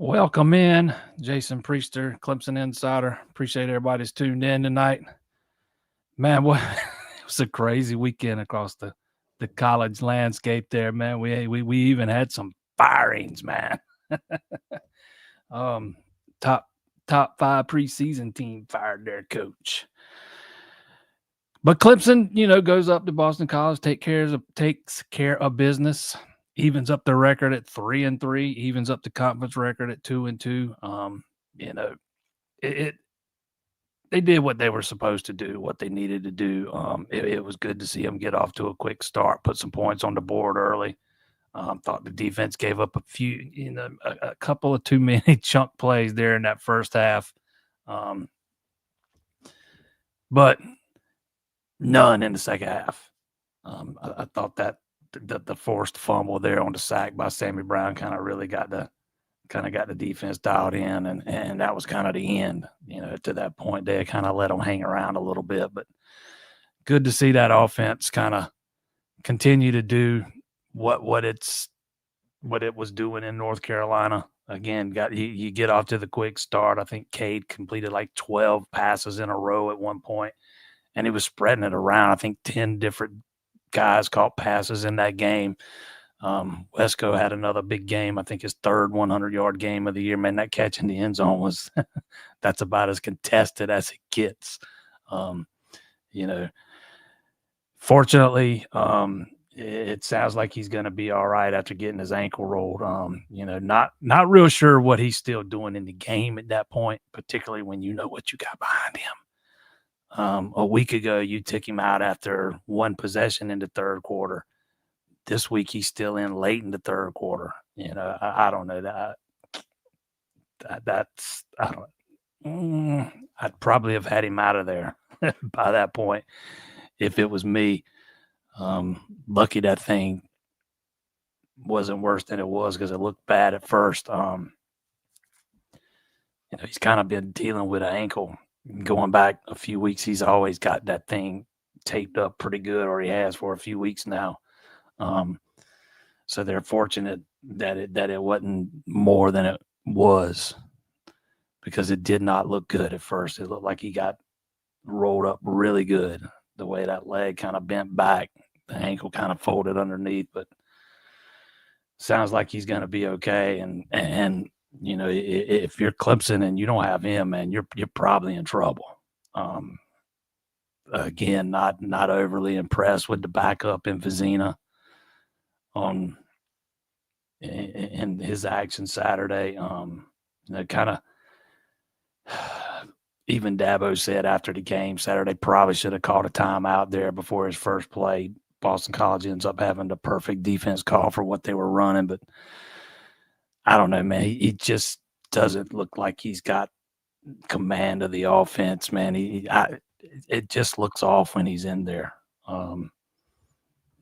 Welcome in, Jason Priester, Clemson Insider. Appreciate everybody's tuned in tonight. Man, what it was a crazy weekend across the college landscape there, man. We even had some firings, man. um, top top five preseason team fired their coach. But Clemson, goes up to Boston College, takes care of business, evens up the record at 3-3, evens up the conference record at 2-2. You know, it they did what they were supposed to do, what they needed to do. It was good to see them get off to a quick start, put some points on the board early. Thought the defense gave up a couple of too many chunk plays there in that first half, but none in the second half. I thought that the forced fumble there on the sack by Sammy Brown kind of really got the defense dialed in, and that was kind of the end. To that point, they kind of let them hang around a little bit, but good to see that offense kind of continue to do what it was doing in North Carolina. Again, you get off to the quick start. I think Cade completed like 12 passes in a row at one point, and he was spreading it around. I think 10 different guys caught passes in that game. Wesco had another big game. I think his third 100-yard game of the year. Man, that catch in the end zone was that's about as contested as it gets. Fortunately, it sounds like he's going to be all right after getting his ankle rolled. Not real sure what he's still doing in the game at that point, particularly when you know what you got behind him. A week ago, you took him out after one possession in the third quarter. This week, he's still in late in the third quarter. I don't know I don't. I'd probably have had him out of there by that point if it was me. Lucky that thing wasn't worse than it was because it looked bad at first. He's kind of been dealing with an ankle. Going back a few weeks, he's always got that thing taped up pretty good, or he has for a few weeks now. So they're fortunate that it wasn't more than it was, because it did not look good at first. It looked like he got rolled up really good, the way that leg kind of bent back, the ankle kind of folded underneath, but sounds like he's going to be okay. And if you're Clemson and you don't have him, man, you're probably in trouble. Again, not overly impressed with the backup in Vizina in his action Saturday. Kind of even Dabo said after the game Saturday probably should have called a timeout there before his first play. Boston College ends up having the perfect defense call for what they were running, but I don't know, man. He just doesn't look like he's got command of the offense, man. It just looks off when he's in there.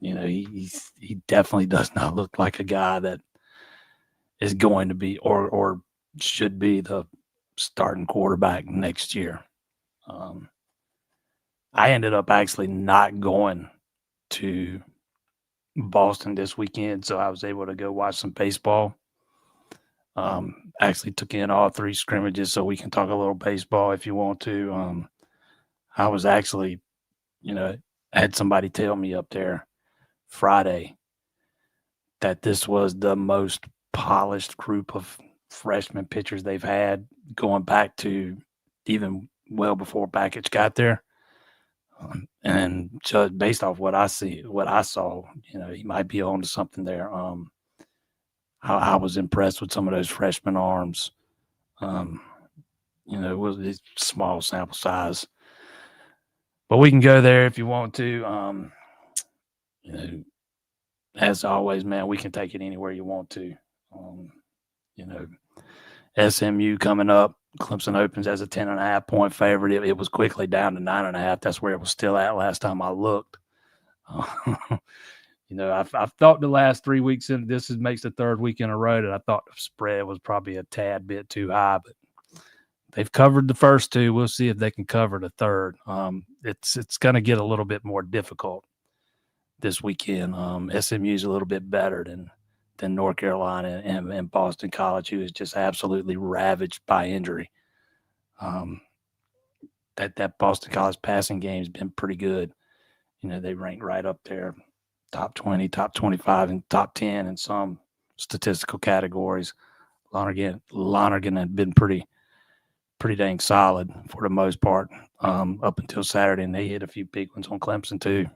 He definitely does not look like a guy that is going to be or should be the starting quarterback next year. I ended up actually not going to Boston this weekend, so I was able to go watch some baseball. Actually took in all three scrimmages, so we can talk a little baseball if you want to. I was actually, had somebody tell me up there Friday that this was the most polished group of freshman pitchers they've had going back to even well before Bakich got there. And just based off what I saw, he might be on to something there. I was impressed with some of those freshman arms. It was a small sample size, but we can go there if you want to. As always, man, we can take it anywhere you want to. SMU coming up. Clemson opens as a 10.5-point favorite. It was quickly down to 9.5. That's where it was still at last time I looked. I've thought the last 3 weeks in this makes the third week in a row that I thought the spread was probably a tad bit too high, but they've covered the first two. We'll see if they can cover the third. It's going to get a little bit more difficult this weekend. SMU's a little bit better than than North Carolina and Boston College, who is just absolutely ravaged by injury. That Boston College passing game has been pretty good. They rank right up there, top 20, top 25, and top 10 in some statistical categories. Lonergan had been pretty dang solid for the most part up until Saturday, and they hit a few big ones on Clemson too.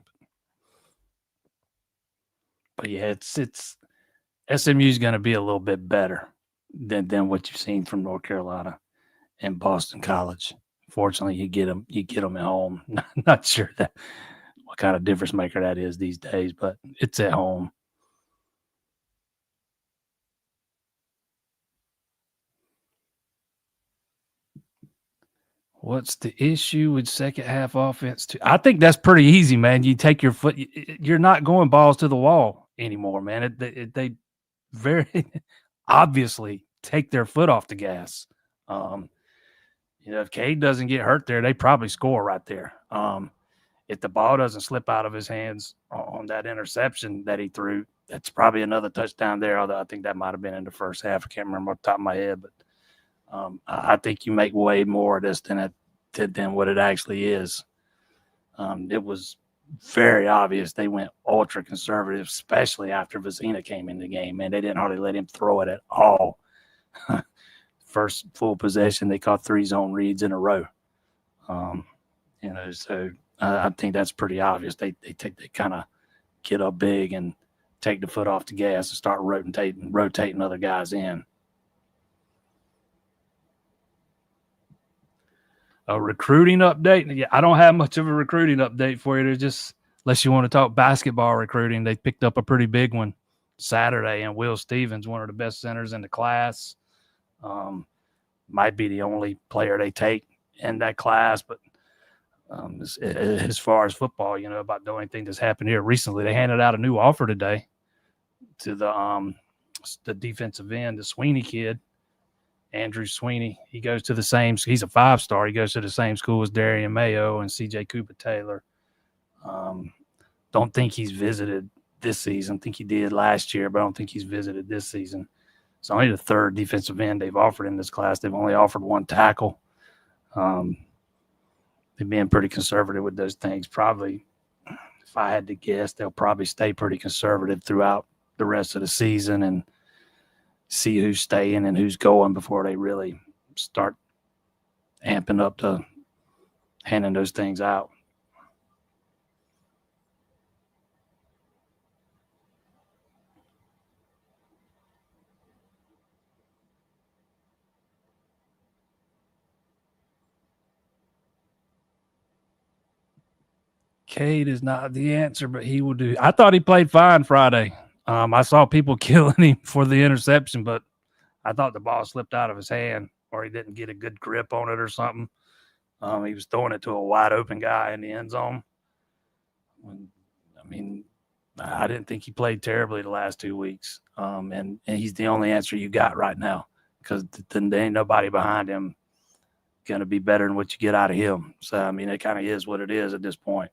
But yeah, it's SMU is going to be a little bit better than what you've seen from North Carolina and Boston College. Fortunately, you get them at home. Not sure what kind of difference maker that is these days, but it's at home. What's the issue with second half offense? I think that's pretty easy, man. You take your foot. You're not going balls to the wall anymore, man. They very obviously take their foot off the gas. If Cade doesn't get hurt there, they probably score right there. If the ball doesn't slip out of his hands on that interception that he threw, that's probably another touchdown there, although I think that might have been in the first half. I can't remember off the top of my head, but I think you make way more of this than what it actually is. It was very obvious they went ultra conservative, especially after Vizina came in the game. Man, they didn't hardly let him throw it at all. First full possession, they caught 3 zone reads in a row. So I think that's pretty obvious. They kind of get up big and take the foot off the gas and start rotating other guys in. A recruiting update? Yeah, I don't have much of a recruiting update for you. There's just, unless you want to talk basketball recruiting, they picked up a pretty big one Saturday, and Will Stevens, one of the best centers in the class, might be the only player they take in that class. But as far as football, about the only thing that's happened here recently, they handed out a new offer today to the defensive end, the Swinney kid, Andrew Swinney. He goes to the same. He's a 5-star. He goes to the same school as Darian Mayo and C.J. Cooper Taylor. Don't think he's visited this season. I think he did last year, but I don't think he's visited this season. It's only the 3rd defensive end they've offered in this class. They've only offered 1 tackle. They've been pretty conservative with those things. Probably, if I had to guess, they'll probably stay pretty conservative throughout the rest of the season and see who's staying and who's going before they really start amping up to handing those things out. Cade is not the answer, but he will do. I thought he played fine Friday. I saw people killing him for the interception, but I thought the ball slipped out of his hand or he didn't get a good grip on it or something. He was throwing it to a wide open guy in the end zone. I didn't think he played terribly the last 2 weeks. And he's the only answer you got right now because there ain't nobody behind him going to be better than what you get out of him. So, it kind of is what it is at this point.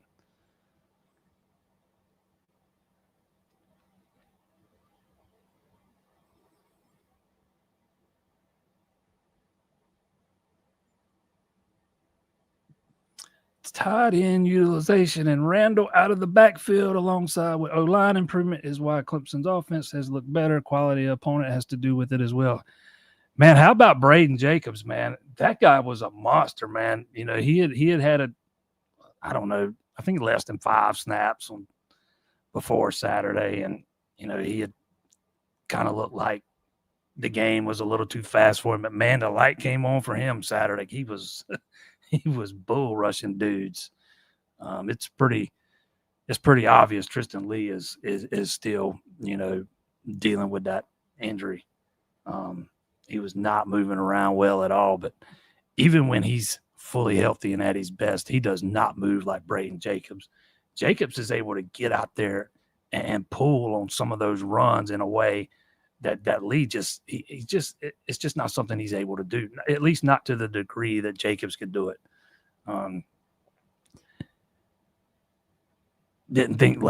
Tight end utilization and Randall out of the backfield alongside with O-line improvement is why Clemson's offense has looked better. Quality of opponent has to do with it as well. Man, how about Braden Jacobs, man? That guy was a monster, man. He had I don't know, I think less than 5 snaps before Saturday, and he had kind of looked like the game was a little too fast for him. But man, the light came on for him Saturday. He was bull rushing dudes. It's pretty obvious Tristan Lee is still dealing with that injury. He was not moving around well at all. But even when he's fully healthy and at his best, he does not move like Braden Jacobs. Jacobs is able to get out there and pull on some of those runs in a way that Lee it's just not something he's able to do, at least not to the degree that Jacobs could do it. I didn't think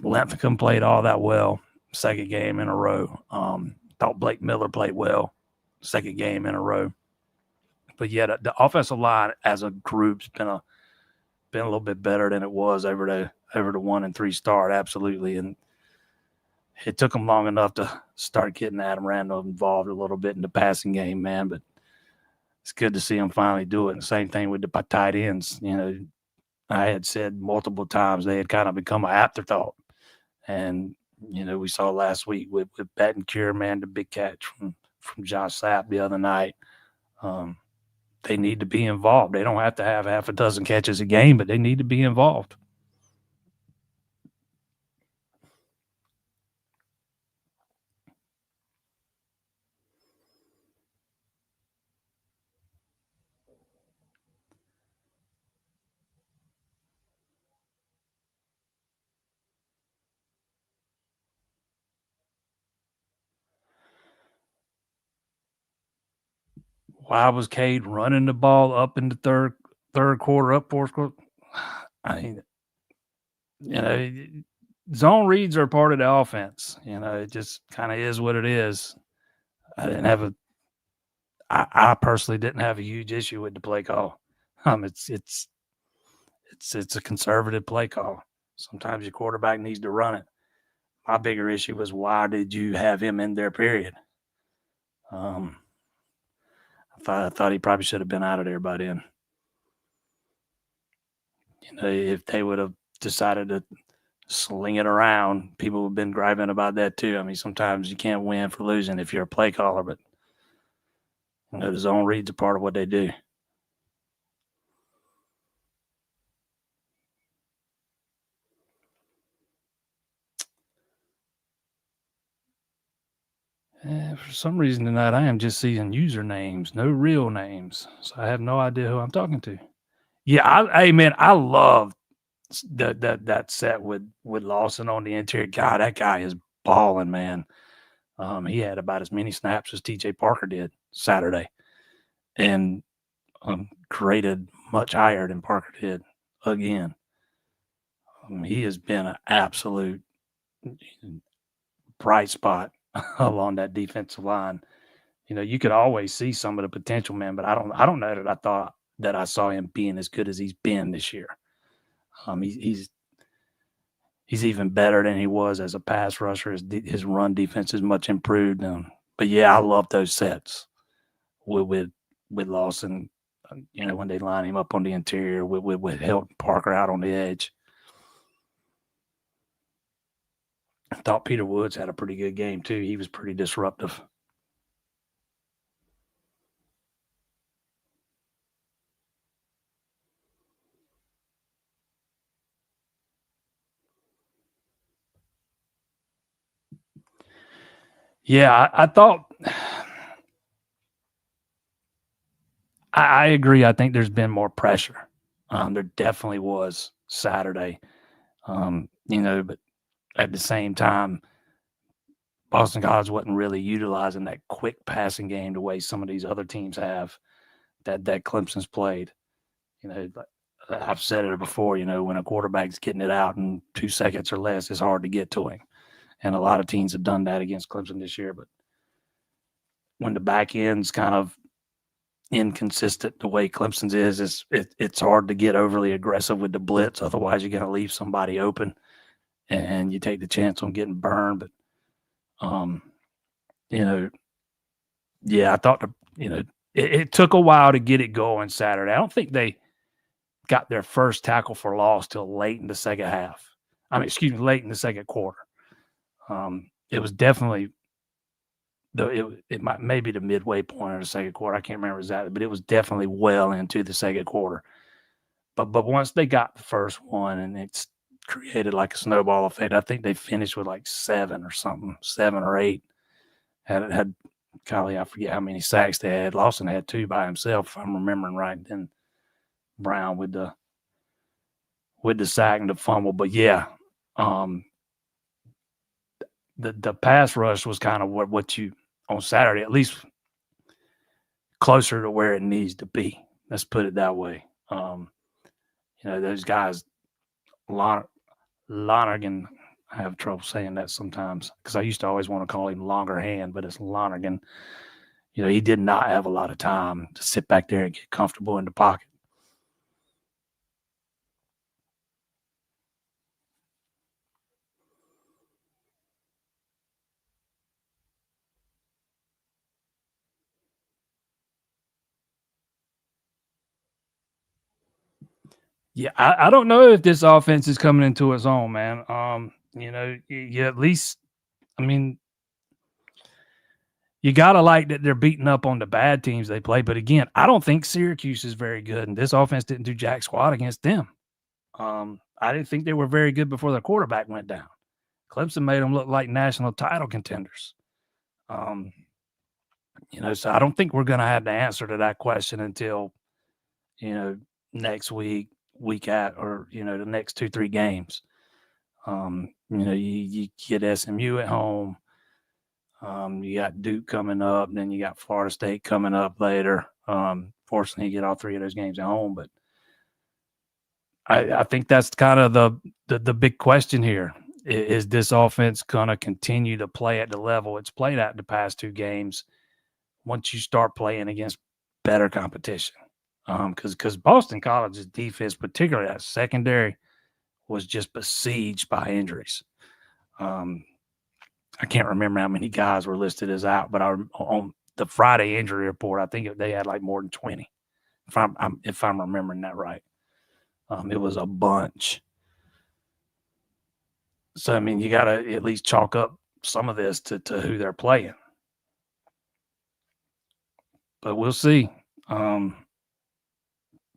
Linthicum played all that well. second game in a row. Thought Blake Miller played well, second game in a row. But yeah, the offensive line as a group's been a little bit better than it was over the 1 and 3 start, absolutely. And it took them long enough to start getting Adam Randall involved a little bit in the passing game, man. But it's good to see him finally do it. And same thing with the tight ends. I had said multiple times they had kind of become an afterthought. And, we saw last week with Battencure, man, the big catch from Josh Sapp the other night. They need to be involved. They don't have to have half a dozen catches a game, but they need to be involved. Why was Cade running the ball up in the third quarter, up fourth quarter? I mean, zone reads are part of the offense. It just kind of is what it is. I personally didn't have a huge issue with the play call. It's a conservative play call. Sometimes your quarterback needs to run it. My bigger issue was, why did you have him in there, period? I thought he probably should have been out of there by then. If they would have decided to sling it around, people have been griping about that too. I mean, sometimes you can't win for losing if you're a play caller, but the zone reads a part of what they do. For some reason tonight, I am just seeing usernames, no real names. So I have no idea who I'm talking to. Yeah, I love that set with Lawson on the interior. God, that guy is balling, man. He had about as many snaps as TJ Parker did Saturday, and graded much higher than Parker did again. He has been an absolute bright spot along that defensive line. You could always see some of the potential, man, but I don't know that I thought that I saw him being as good as he's been this year. He's even better than he was as a pass rusher. His run defense is much improved. But yeah, I love those sets with Lawson. When they line him up on the interior with Hilton Parker out on the edge. I thought Peter Woods had a pretty good game too. He was pretty disruptive. Yeah, I thought I agree. I think there's been more pressure. There definitely was Saturday. But at the same time, Boston College wasn't really utilizing that quick passing game the way some of these other teams have that Clemson's played. I've said it before, when a quarterback's getting it out in 2 seconds or less, it's hard to get to him. And a lot of teams have done that against Clemson this year. But when the back end's kind of inconsistent the way Clemson's is, it's hard to get overly aggressive with the blitz. Otherwise, you're going to leave somebody open and you take the chance on getting burned. But, yeah, I thought, it took a while to get it going Saturday. I don't think they got their first tackle for loss till late in the second half. Late in the second quarter. It was definitely it might maybe the midway point of the second quarter. I can't remember exactly, but it was definitely well into the second quarter. But once they got the first one and it's created like a snowball effect, I think they finished with like 7 or 8. Had Kylie, I forget how many sacks they had. Lawson had 2 by himself, if I'm remembering right. Then Brown with the sack and the fumble. But yeah, the pass rush was kind of what you on Saturday, at least closer to where it needs to be. Let's put it that way. Those guys, Lonergan, I have trouble saying that sometimes because I used to always want to call him Longer Hand, but it's Lonergan. He did not have a lot of time to sit back there and get comfortable in the pocket. Yeah, I don't know if this offense is coming into its own, man. You at least, I mean, you gotta like that they're beating up on the bad teams they play. But again, I don't think Syracuse is very good, and this offense didn't do jack squat against them. I didn't think they were very good before their quarterback went down. Clemson made them look like national title contenders. Um, so I don't think we're going to have the answer to that question until next week, or the next 2-3 games. You get SMU at home. You got Duke coming up, then you got Florida State coming up later. Fortunately, you get all 3 of those games at home, but I think that's kind of the big question here. Is this offense going to continue to play at the level it's played at the past 2 games once you start playing against better competition? Because Boston College's defense, particularly that secondary, was just besieged by injuries. I can't remember how many guys were listed as out, but on the Friday injury report, I think they had like more than 20, if I'm remembering that right. It was a bunch. So, I mean, you got to at least chalk up some of this to who they're playing. But we'll see.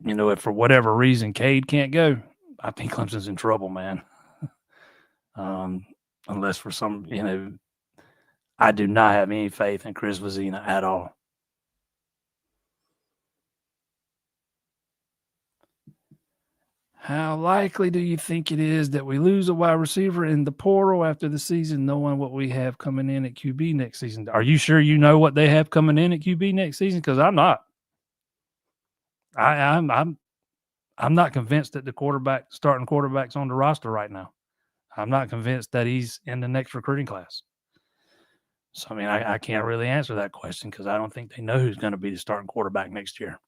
If for whatever reason Cade can't go, I think Clemson's in trouble, man. Unless for some, I do not have any faith in Chris Vizina at all. How likely do you think it is that we lose a wide receiver in the portal after the season, knowing what we have coming in at QB next season? Are you sure you know what they have coming in at QB next season? Because I'm not. I'm not convinced that the starting quarterback's on the roster right now. I'm not convinced that he's in the next recruiting class. So, I mean, I can't really answer that question because I don't think they know who's going to be the starting quarterback next year.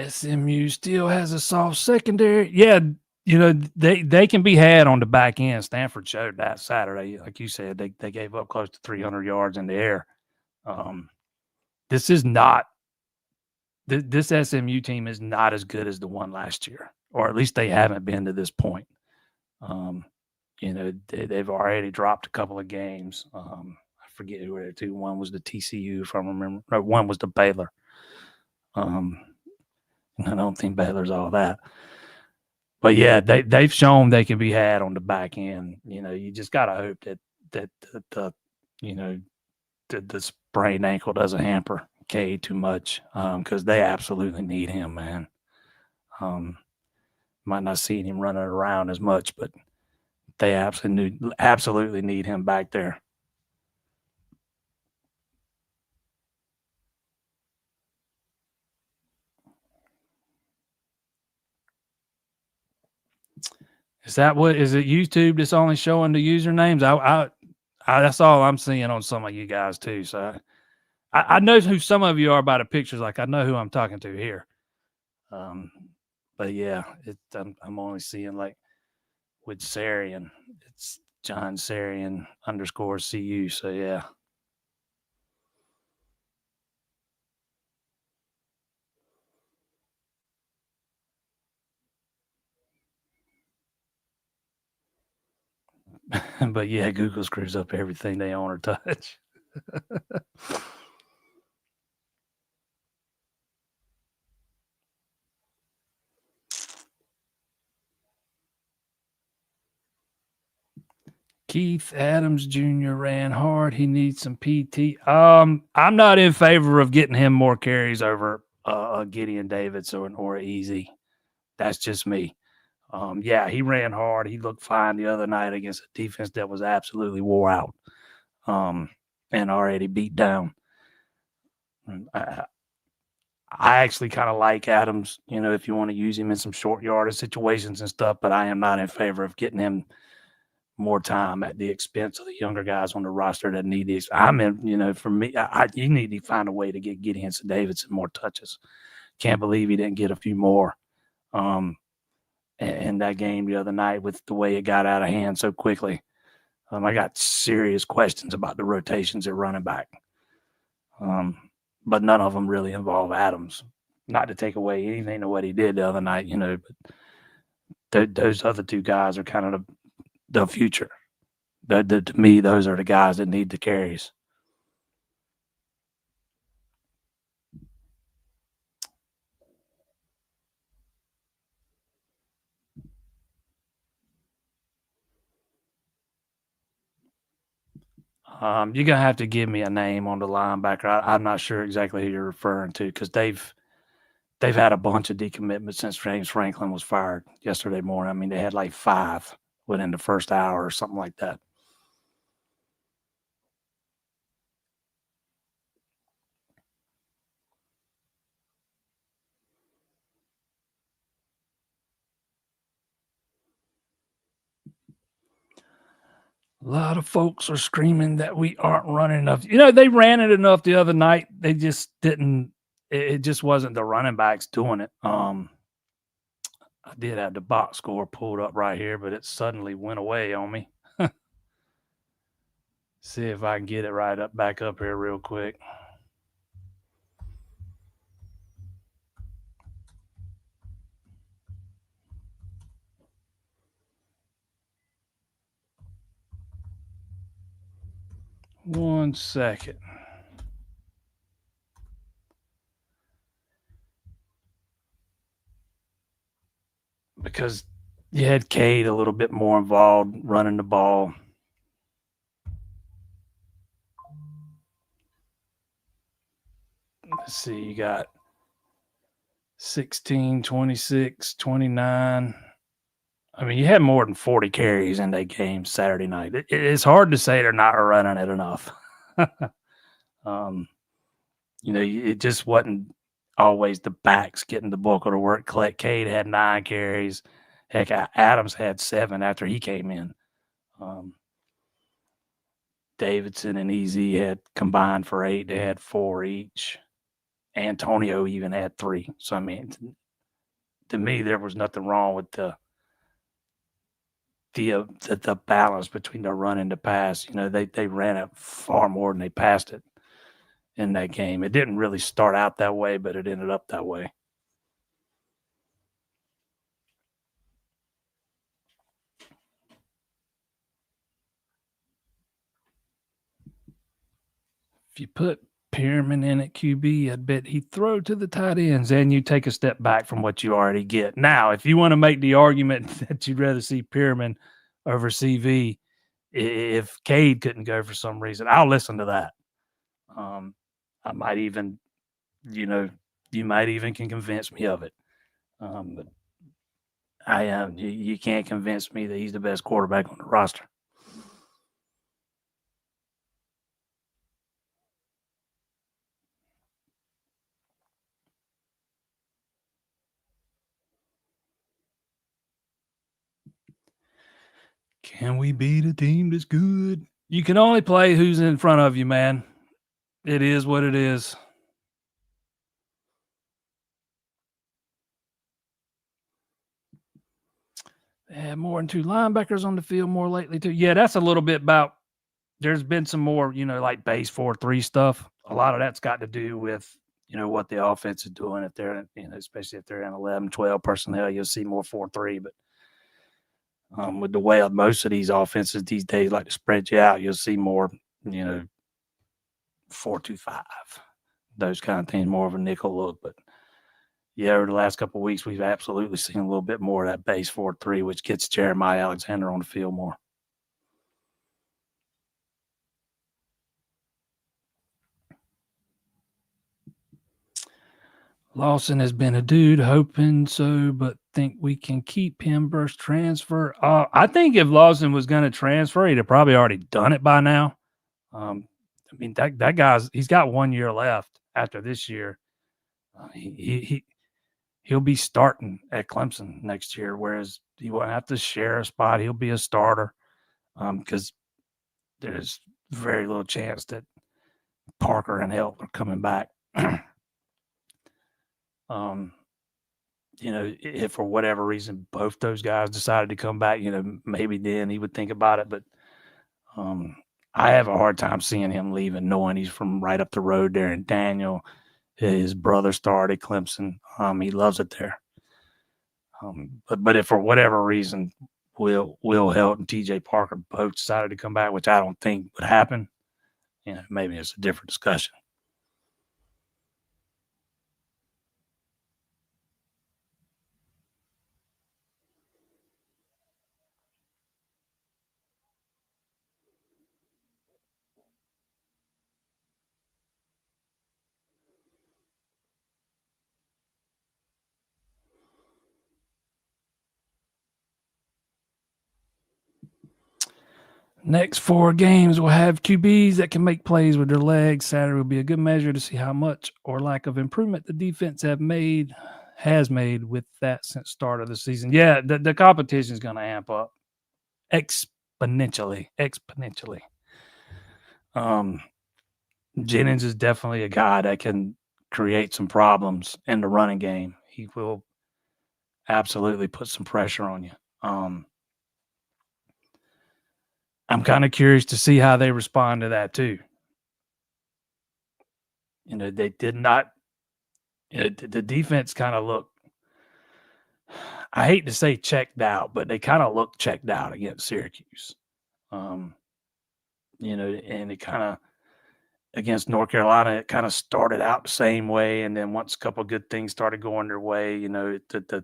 SMU still has a soft secondary. Yeah, they can be had on the back end. Stanford showed that Saturday. Like you said, they gave up close to 300 yards in the air. This is not – this SMU team is not as good as the one last year, or at least they haven't been to this point. They've already dropped a couple of games. I forget who they're to. One was the TCU, if I remember. No, one was the Baylor. I don't think Baylor's all that. But, yeah, they've shown they can be had on the back end. You just got to hope that the sprained ankle doesn't hamper Cade too much because they absolutely need him, man. Might not see him running around as much, but they absolutely need him back there. Is it YouTube that's only showing the usernames? I that's all I'm seeing on some of you guys too. So I know who some of you are by the pictures. Like I know who I'm talking to here. But yeah, I'm only seeing like with Sarian, it's John Sarian _CU. So yeah. But yeah, Google screws up everything they own or touch. Keith Adams Jr. ran hard. He needs some PT. I'm not in favor of getting him more carries over Gideon Davis or Easy. That's just me. Yeah, he ran hard. He looked fine the other night against a defense that was absolutely wore out, um, and already beat down. I actually kind of like Adams, if you want to use him in some short yardage situations and stuff, but I am not in favor of getting him more time at the expense of the younger guys on the roster that need these. I'm in, for me, you need to find a way to get Gideon Davidson more touches. Can't believe he didn't get a few more in that game the other night with the way it got out of hand so quickly. I got serious questions about the rotations at running back. But none of them really involve Adams. Not to take away anything to what he did the other night, but those other two guys are kind of the future. To me, those are the guys that need the carries. You're gonna have to give me a name on the linebacker. I'm not sure exactly who you're referring to because they've had a bunch of decommitments since James Franklin was fired yesterday morning. I mean, they had like 5 within the first hour or something like that. A lot of folks are screaming that we aren't running enough. They ran it enough the other night. They just didn't. It just wasn't the running backs doing it. I did have the box score pulled up right here, but it suddenly went away on me. See if I can get it right up back up here real quick. One second. Because you had Cade a little bit more involved running the ball. Let's see, you got 16, 26, 29. I mean, you had more than 40 carries in that game Saturday night. It's hard to say they're not running it enough. It just wasn't always the backs getting the bulk of the work. Cade had 9 carries. Heck, Adams had 7 after he came in. Davidson and Easy had combined for 8. They had 4 each. Antonio even had 3. So, I mean, to me, there was nothing wrong with the balance between the run and the pass. They ran it far more than they passed it in that game. It didn't really start out that way, but it ended up that way. If you put Pearman in at QB, I'd bet he'd throw to the tight ends and you take a step back from what you already get. Now, if you want to make the argument that you'd rather see Pearman over CV, if Cade couldn't go for some reason, I'll listen to that. I might even, you might even can convince me of it. But you can't convince me that he's the best quarterback on the roster. Can we beat a team that's good? You can only play who's in front of you, man. It is what it is. They have more than 2 linebackers on the field more lately, too. Yeah, that's a little bit about there's been some more, like base 4-3 stuff. A lot of that's got to do with, what the offense is doing. If they're, especially if they're in 11, 12 personnel, you'll see more 4-3. But with the way of most of these offenses these days like to spread you out, you'll see more, 4-2-5, those kind of things, more of a nickel look. But yeah, over the last couple of weeks, we've absolutely seen a little bit more of that base 4-3, which gets Jeremiah Alexander on the field more. Lawson has been a dude, hoping so, but think we can keep him versus transfer? I think if Lawson was going to transfer, he'd have probably already done it by now. I mean, that he's got 1 year left after this year. He'll be starting at Clemson next year, whereas he won't have to share a spot. He'll be a starter because there's very little chance that Parker and Helt are coming back. If for whatever reason both those guys decided to come back, maybe then he would think about it. But I have a hard time seeing him leaving, knowing he's from right up the road there in Daniel. His brother started Clemson. He loves it there. But if for whatever reason Will Helt and TJ Parker both decided to come back, which I don't think would happen, maybe it's a different discussion. Next 4 games will have QBs that can make plays with their legs. Saturday will be a good measure to see how much or lack of improvement the defense has made with that since start of the season. Yeah, the competition is going to amp up exponentially. Jennings is definitely a guy that can create some problems in the running game. He will absolutely put some pressure on you. I'm kind of curious to see how they respond to that too. They did not. The defense kind of looked. I hate to say checked out, but they kind of looked checked out against Syracuse. And it kind of against North Carolina, it kind of started out the same way, and then once a couple of good things started going their way, the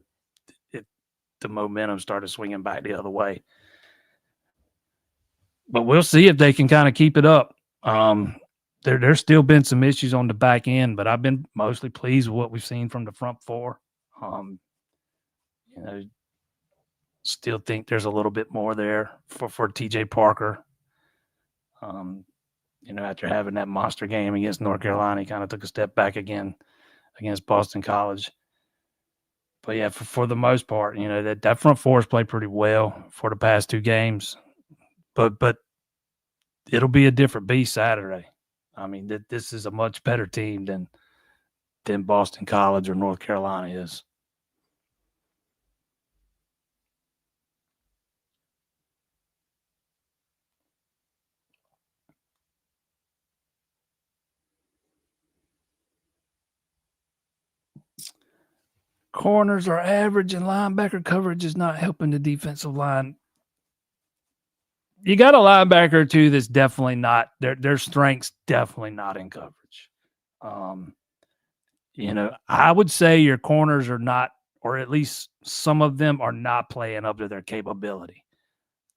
momentum started swinging back the other way. But we'll see if they can kind of keep it up. There's still been some issues on the back end, but I've been mostly pleased with what we've seen from the front 4. Still think there's a little bit more there for TJ Parker. After having that monster game against North Carolina, he kind of took a step back again against Boston College. But yeah, for the most part, that front 4 has played pretty well for the past 2 games. But it'll be a different beast Saturday. I mean, this is a much better team than Boston College or North Carolina is. Corners are average and linebacker coverage is not helping the defensive line. You got a linebacker or two that's definitely not their strength's definitely not in coverage. I would say your corners are not, or at least some of them are not playing up to their capability.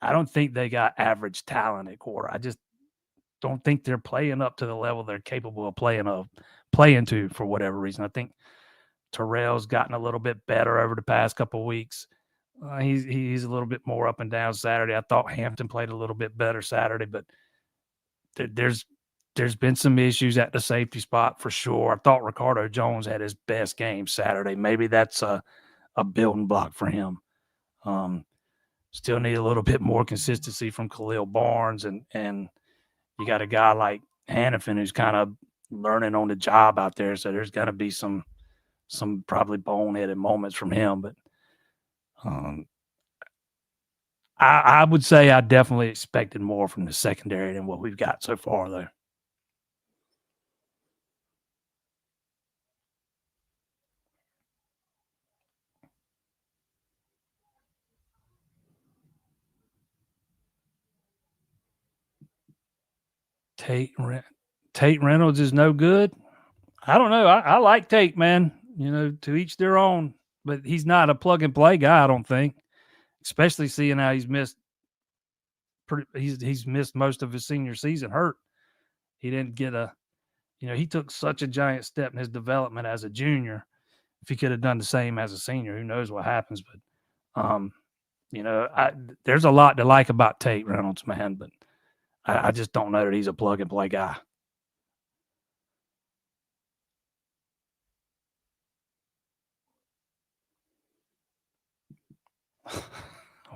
I don't think they got average talent at corner. I just don't think they're playing up to the level they're capable of playing to for whatever reason. I think Terrell's gotten a little bit better over the past couple of weeks. He's a little bit more up and down Saturday. I thought Hampton played a little bit better Saturday, but there's been some issues at the safety spot for sure. I thought Ricardo Jones had his best game Saturday. Maybe that's a building block for him. Still need a little bit more consistency from Khalil Barnes, and you got a guy like Hannafin who's kind of learning on the job out there. So there's got to be some probably boneheaded moments from him, but I would say I definitely expected more from the secondary than what we've got so far, though. Tate Reynolds is no good. I don't know. I like Tate, man. To each their own, but he's not a plug and play guy, I don't think. Especially seeing how he's missed most of his senior season hurt. He didn't get he took such a giant step in his development as a junior. if he could have done the same as a senior, who knows what happens? But you know, there's a lot to like about Tate Reynolds, man, but I just don't know that he's a plug and play guy.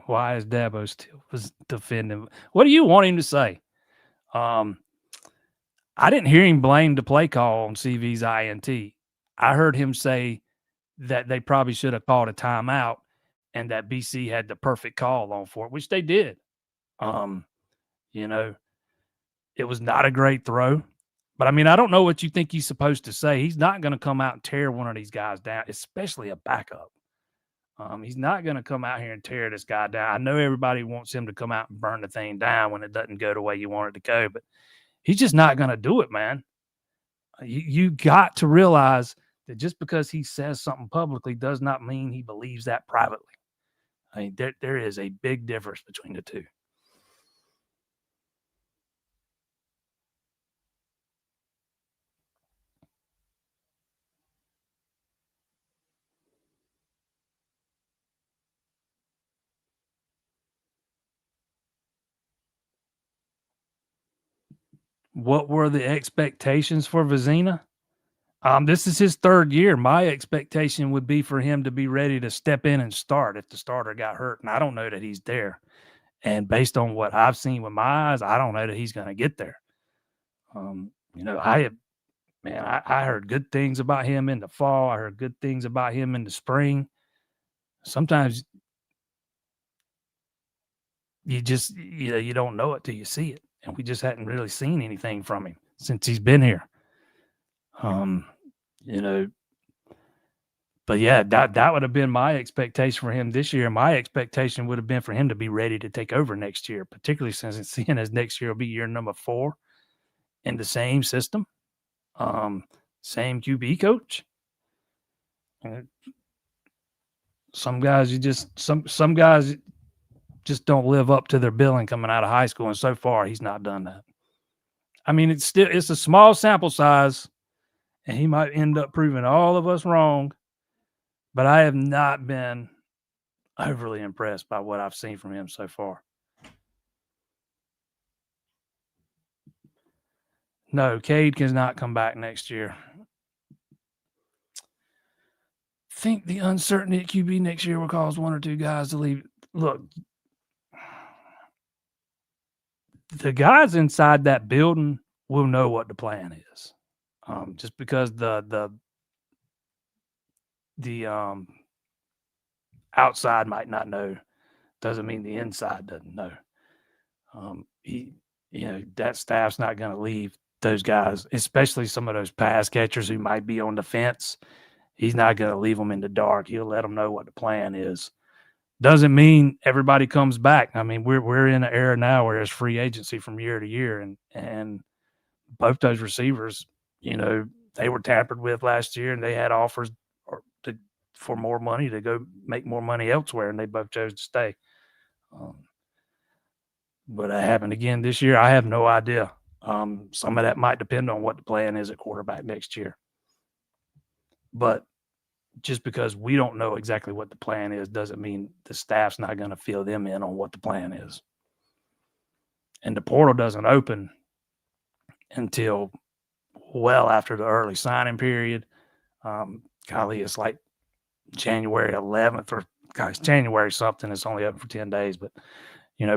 Why is Dabo still was defending? What do you want him to say? Um, I didn't hear him blame the play call on CV's INT. I heard him say that they probably should have called a timeout and that BC had the perfect call on for it, which they did. Um, you know, it was not a great throw. But I mean, I don't know what you think he's supposed to say. He's not going to come out and tear one of these guys down, especially a backup. He's not going to come out here and tear this guy down. I know everybody wants him to come out and burn the thing down when it doesn't go the way you want it to go, but he's just not going to do it, man. You got to realize that just because he says something publicly does not mean he believes that privately. I mean, there is a big difference between the two. What were the expectations for Vizina? This is his third year. My expectation would be for him to be ready to step in and start if the starter got hurt. And I don't know that he's there. And based on what I've seen with my eyes, I don't know that he's going to get there. You know, I heard good things about him in the fall. I heard good things about him in the spring. Sometimes you don't know it till you see it. And we just hadn't really seen anything from him since he's been here. You know, but yeah, that would have been my expectation for him this year. My expectation would have been for him to be ready to take over next year, particularly since it's seeing as next year will be year number 4 in the same system, same QB coach. Some guys some guys just don't live up to their billing coming out of high school, and so far he's not done that. I mean, it's a small sample size, and he might end up proving all of us wrong, but I have not been overly impressed by what I've seen from him so far. No, Cade cannot come back next year. I think the uncertainty at QB next year will cause one or two guys to leave. Look, the guys inside that building will know what the plan is. Just because the outside might not know doesn't mean the inside doesn't know. That staff's not going to leave those guys, especially some of those pass catchers who might be on the fence. He's not going to leave them in the dark. He'll let them know what the plan is. Doesn't mean everybody comes back. I mean, we're in an era now where there's free agency from year to year, and both those receivers, they were tampered with last year, and they had offers for more money to go make more money elsewhere, and they both chose to stay. But that happened again this year. I have no idea. Some of that might depend on what the plan is at quarterback next year. But just because we don't know exactly what the plan is doesn't mean the staff's not going to fill them in on what the plan is. And the portal doesn't open until well after the early signing period. It's like January 11th or January something. It's only open for 10 days, but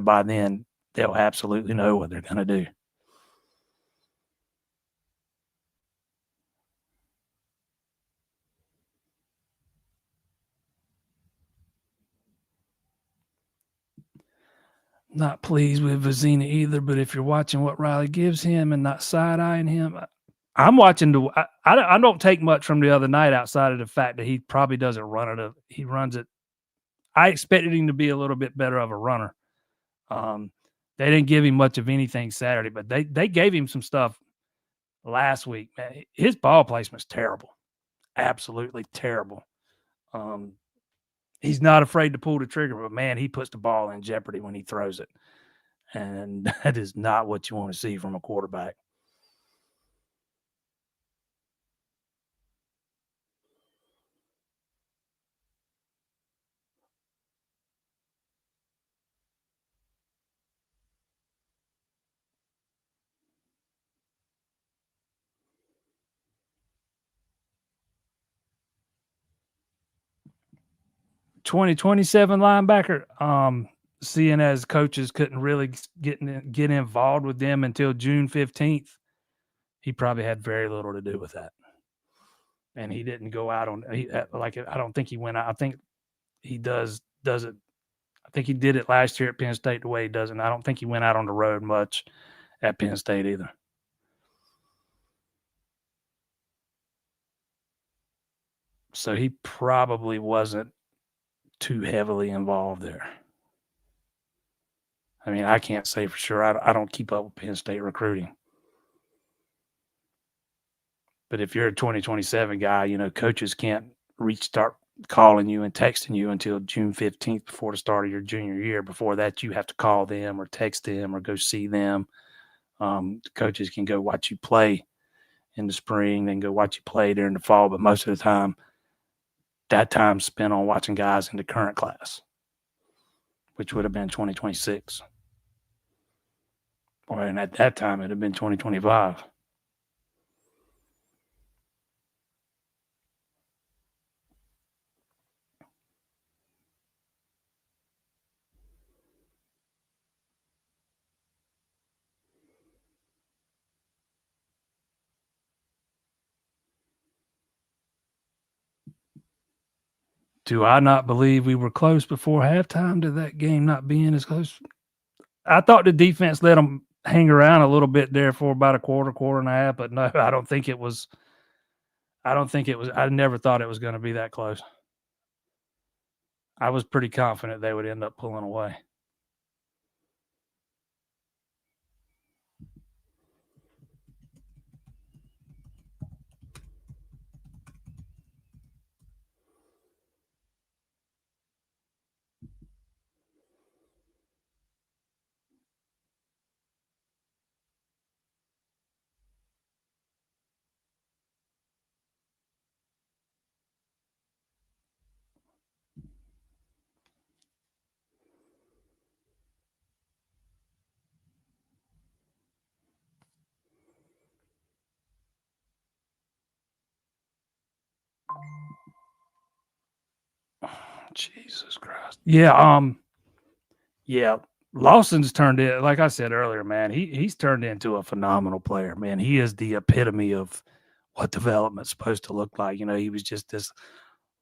by then they'll absolutely know what they're going to do. Not pleased with Vizina either, but if you're watching what Riley gives him and not side-eyeing him, I'm watching I don't take much from the other night outside of the fact that he probably doesn't run it. He runs it. I expected him to be a little bit better of a runner. They didn't give him much of anything Saturday, but they gave him some stuff last week. Man, his ball placement's terrible. Absolutely terrible. He's not afraid to pull the trigger, but man, he puts the ball in jeopardy when he throws it. And that is not what you want to see from a quarterback. 2027 linebacker. Seeing as coaches couldn't really get involved with them until June 15th, he probably had very little to do with that. And he didn't go out on like I don't think he went out. I think he does it. I think he did it last year at Penn State the way he does it. And I don't think he went out on the road much at Penn State either. So he probably wasn't too heavily involved there. I mean, I can't say for sure. I don't keep up with Penn State recruiting. But if you're a 2027 guy, you know, coaches can't start calling you and texting you until June 15th before the start of your junior year. Before that, you have to call them or text them or go see them. The coaches can go watch you play in the spring, then go watch you play during the fall. But most of the time, that time's spent on watching guys in the current class, which would have been 2026. Or and at that time, it would have been 2025. Do I not believe we were close before halftime to that game not being as close? I thought the defense let them hang around a little bit there for about a quarter and a half, but no, I don't think it was. I never thought it was going to be that close. I was pretty confident they would end up pulling away. Jesus Christ. Yeah, yeah. Lawson's turned in, like I said earlier, man, he's turned into a phenomenal player, man. He is the epitome of what development's supposed to look like. You know, he was just this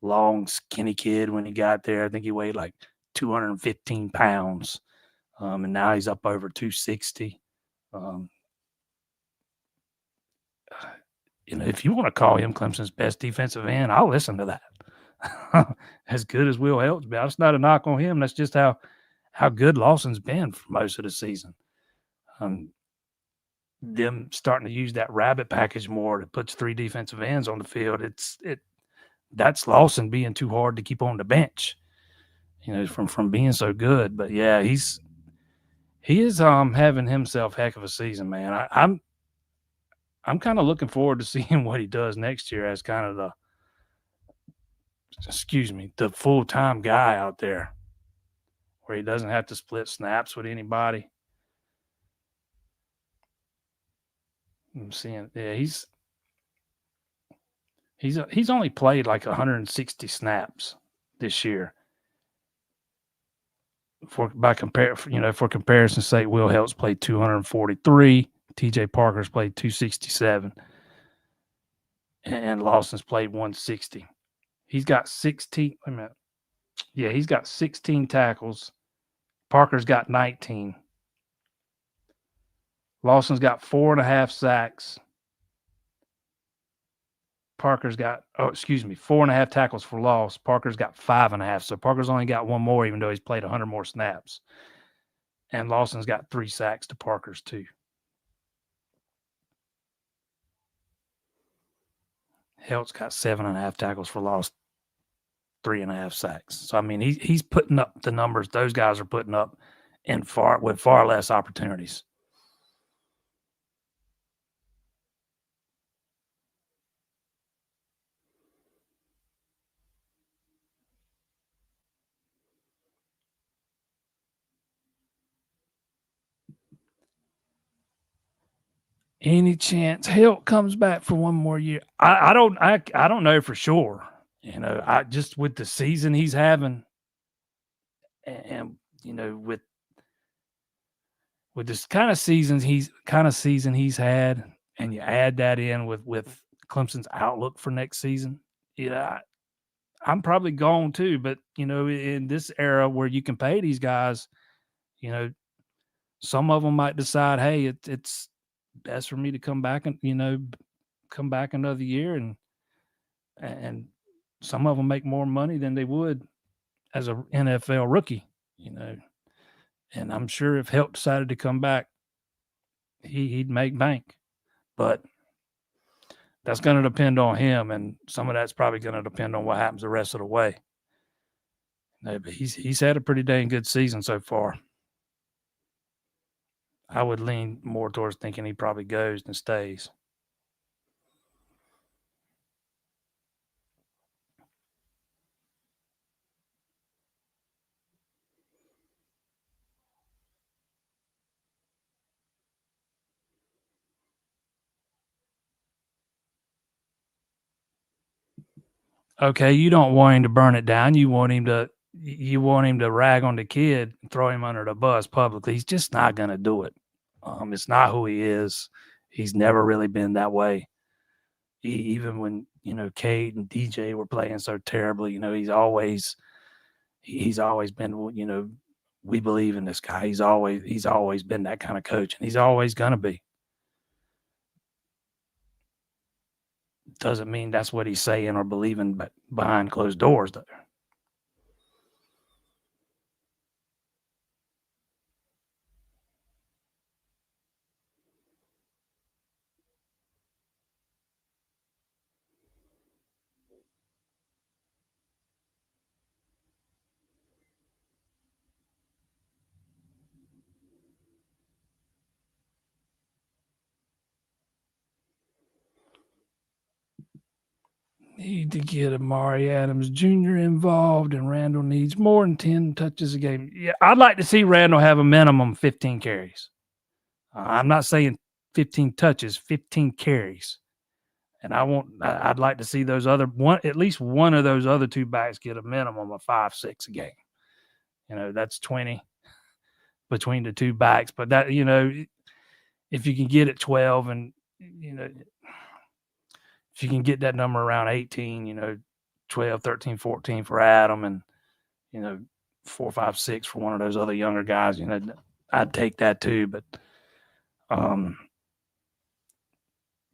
long, skinny kid when he got there. I think he weighed like 215 pounds. And now he's up over 260. You know, if you want to call him Clemson's best defensive end, I'll listen to that. As good as Will Helps, but that's not a knock on him. That's just how good Lawson's been for most of the season. Them starting to use that rabbit package more that puts 3 defensive ends on the field. That's Lawson being too hard to keep on the bench, you know, from being so good. But yeah, he is having himself heck of a season, man. I'm kind of looking forward to seeing what he does next year as kind of the full-time guy out there where he doesn't have to split snaps with anybody. I'm seeing, yeah, he's only played like 160 snaps this year. For comparison's sake, Will Helps played 243, TJ Parker's played 267, and Lawson's played 160. He's got 16. Wait a minute. Yeah, he's got 16 tackles. Parker's got 19. Lawson's got 4.5 sacks. Parker's got 4.5 tackles for loss. Parker's got 5.5. So Parker's only got one more, even though he's played 100 more snaps. And Lawson's got 3 sacks to Parker's 2. Helt's got 7.5 tackles for loss, 3.5 sacks. So I mean, he's putting up the numbers those guys are putting up with far less opportunities. Any chance Helt comes back for one more year? I don't know for sure. You know, I just with the season he's having, and with this kind of season he's had, and you add that in with Clemson's outlook for next season, I'm probably gone too. But in this era where you can pay these guys, you know, some of them might decide, hey, it's best for me to come back and come back another year, and some of them make more money than they would as a NFL rookie, And I'm sure if Help decided to come back, he'd make bank, but that's going to depend on him, and some of that's probably going to depend on what happens the rest of the way. But he's had a pretty dang good season so far. I would lean more towards thinking he probably goes than stays. Okay, you don't want him to burn it down. You want him to rag on the kid and throw him under the bus publicly. He's just not going to do it. It's not who he is. He's never really been that way. Even when Cade and DJ were playing so terribly, he's always been, we believe in this guy. He's always been that kind of coach, and he's always going to be. Doesn't mean that's what he's saying or believing, but behind closed doors, though. Need to get Amari Adams Jr. involved, and Randall needs more than 10 touches a game. Yeah, I'd like to see Randall have a minimum 15 carries. I'm not saying 15 touches, 15 carries. And I'd like to see at least one of those other two backs get a minimum of 5-6 a game. That's 20 between the two backs. But that, if you can get it 12 and, if you can get that number around 18, 12, 13, 14 for Adam and, 4, 5, 6 for one of those other younger guys, I'd take that too. But,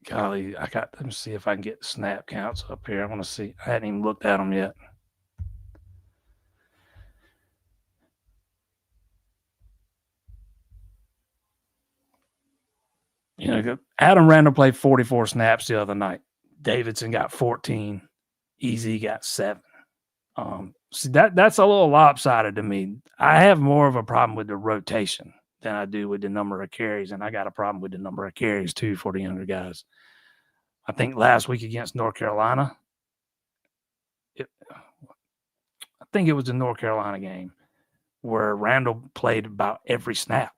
golly, let me see if I can get snap counts up here. I want to see. I hadn't even looked at them yet. Adam Randall played 44 snaps the other night. Davidson got 14. Easy got 7. See, that's a little lopsided to me. I have more of a problem with the rotation than I do with the number of carries, and I got a problem with the number of carries too for the younger guys. I think last week against North Carolina, I think it was the North Carolina game where Randall played about every snap.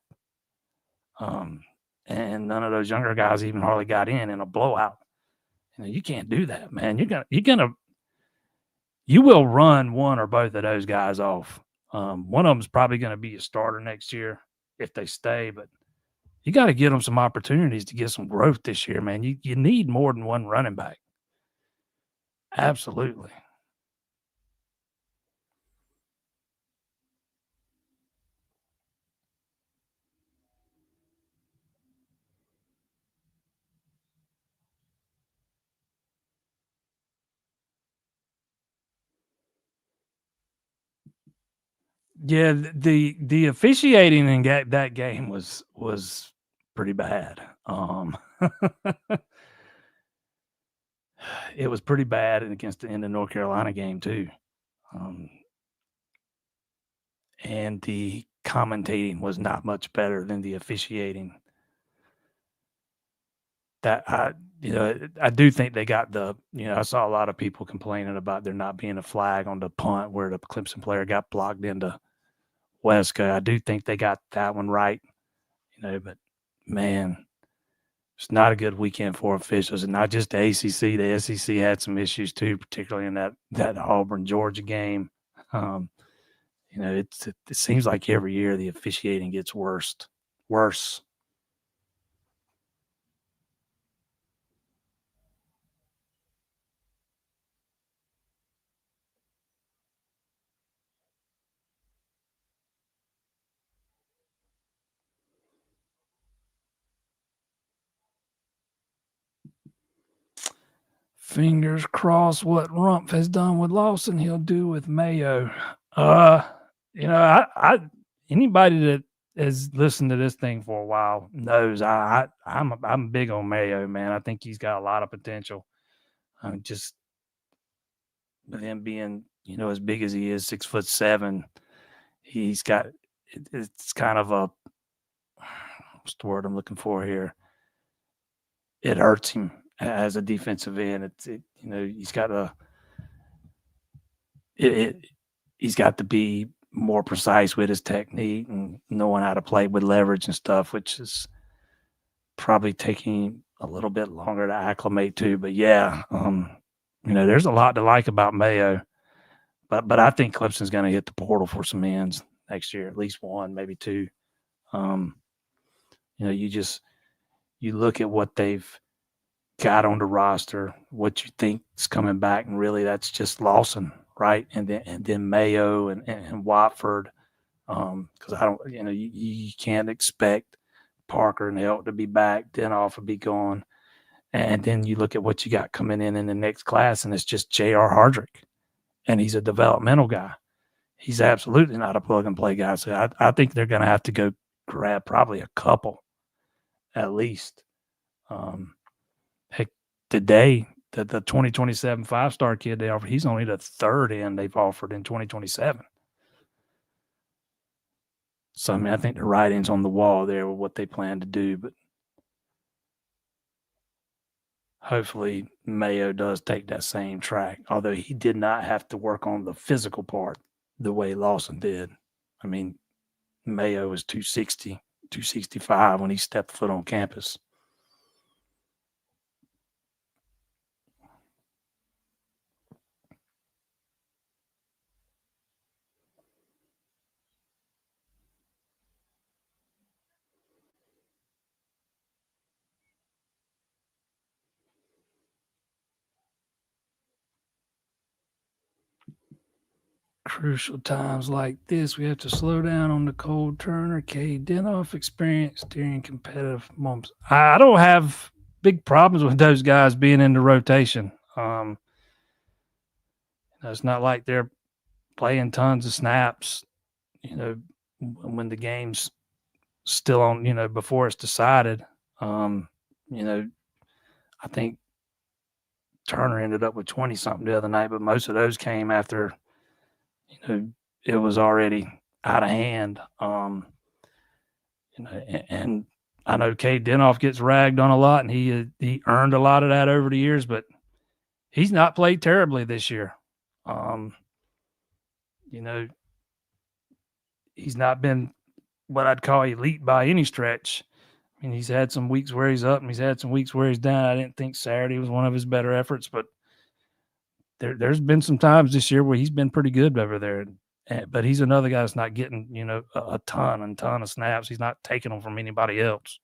And none of those younger guys even hardly got in a blowout. You can't do that, man. You will run one or both of those guys off. One of them is probably going to be a starter next year if they stay, but you got to give them some opportunities to get some growth this year, man. You need more than one running back. Absolutely. Yeah, the officiating in that game was pretty bad. It was pretty bad against in the North Carolina game too. And the commentating was not much better than the officiating. I do think they got I saw a lot of people complaining about there not being a flag on the punt where the Clemson player got blocked into Wesco. I do think they got that one right, but man, it's not a good weekend for officials, and not just the ACC. The SEC had some issues too, particularly in that Auburn Georgia game. it seems like every year the officiating gets worse. Fingers crossed what Rump has done with Lawson, he'll do with Mayo. Uh, I anybody that has listened to this thing for a while knows I'm big on Mayo, man. I think he's got a lot of potential. Just with him being, as big as he is, 6'7", he's got it's kind of a what's the word I'm looking for here? It hurts him as a defensive end. He's got it, it he's got to be more precise with his technique and knowing how to play with leverage and stuff, which is probably taking a little bit longer to acclimate to. But yeah, there's a lot to like about Mayo. But I think Clemson's going to hit the portal for some ends next year, at least one, maybe two. Um, you look at what they've got on the roster, what you think is coming back, and really that's just Lawson, right? And then Mayo and Watford, because I don't, you can't expect Parker and Elk to be back, Denoff will be gone, and then you look at what you got coming in the next class, and it's just J.R. Hardrick, and he's a developmental guy. He's absolutely not a plug and play guy. So I think they're going to have to go grab probably a couple at least. Heck, today, the 2027 5-star kid they offered, he's only the third end they've offered in 2027. So, I think the writing's on the wall there with what they plan to do, but hopefully Mayo does take that same track, although he did not have to work on the physical part the way Lawson did. Mayo was 260, 265 when he stepped foot on campus. Crucial times like this, we have to slow down on the Cole Turner, K. Denoff experience during competitive moments. I don't have big problems with those guys being in the rotation. It's not like they're playing tons of snaps, when the game's still on, before it's decided. I think Turner ended up with 20 something the other night, but most of those came after, it was already out of hand. And I know Cade Denoff gets ragged on a lot, and he earned a lot of that over the years, but he's not played terribly this year. He's not been what I'd call elite by any stretch. He's had some weeks where he's up and he's had some weeks where he's down. I didn't think Saturday was one of his better efforts, but there's been some times this year where he's been pretty good over there. But he's another guy that's not getting, a ton of snaps. He's not taking them from anybody else.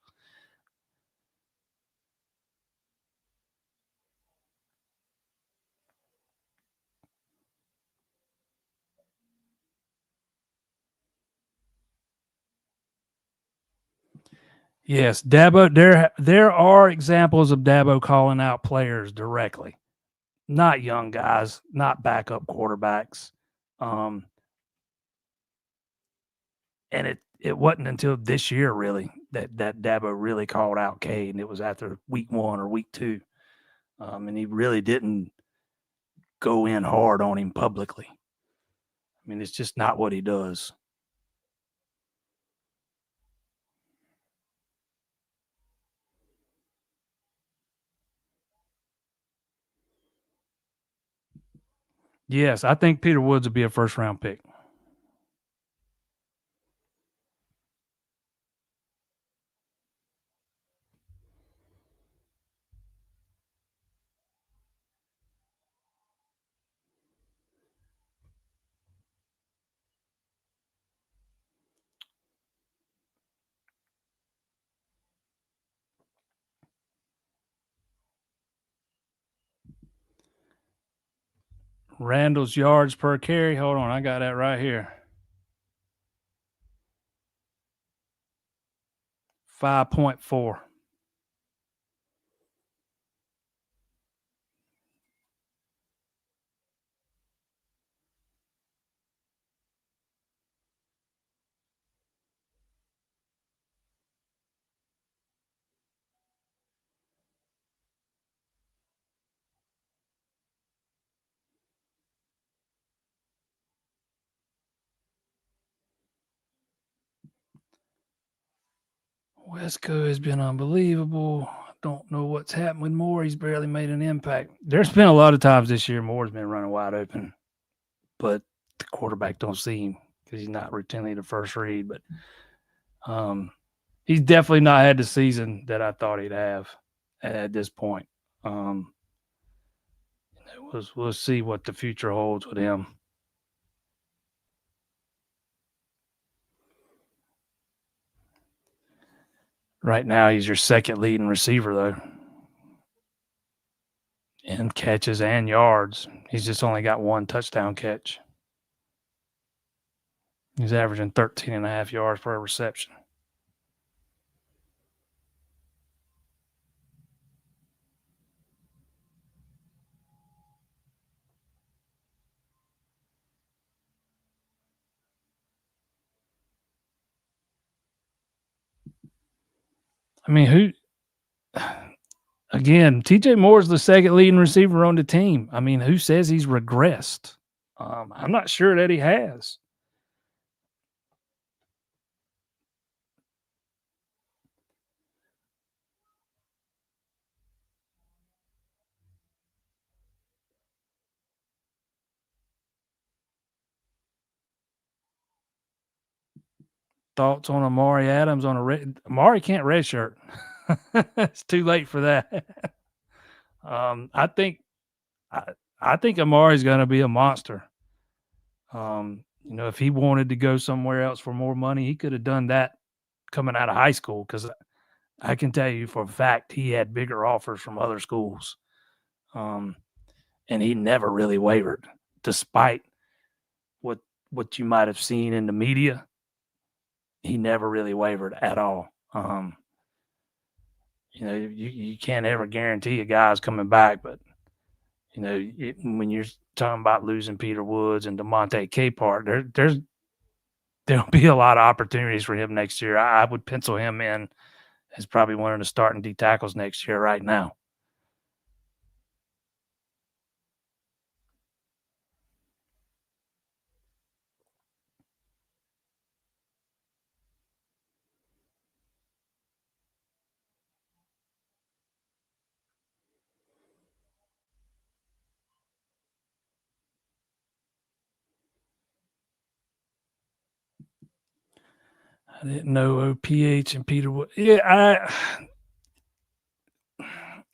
Yes, Dabo. There are examples of Dabo calling out players directly, not young guys, not backup quarterbacks. And it wasn't until this year really that Dabo really called out Cade, and it was after week 1 or week 2, and he really didn't go in hard on him publicly. It's just not what he does. Yes, I think Peter Woods would be a first-round pick. Randall's yards per carry. Hold on, I got that right here. 5.4. Wesco has been unbelievable. Don't know what's happened with Moore. He's barely made an impact. There's been a lot of times this year Moore's been running wide open, but the quarterback don't see him because he's not routinely the first read. But he's definitely not had the season that I thought he'd have at this point. We'll see what the future holds with him. Right now, he's your second leading receiver, though, in catches and yards. He's just only got one touchdown catch. He's averaging 13.5 yards per reception. I mean, again, TJ Moore's the second leading receiver on the team. I mean, who says he's regressed? I'm not sure that he has. Thoughts on Amari Adams on Amari can't redshirt. It's too late for that. I think Amari's going to be a monster. If he wanted to go somewhere else for more money, he could have done that coming out of high school, because I can tell you for a fact he had bigger offers from other schools. And he never really wavered, despite what you might have seen in the media. He never really wavered at all. You can't ever guarantee a guy's coming back, but when you're talking about losing Peter Woods and DeMonte Capehart, there'll be a lot of opportunities for him next year. I would pencil him in as probably one of the starting D tackles next year right now. I didn't know OPH and Peter Wood. Yeah,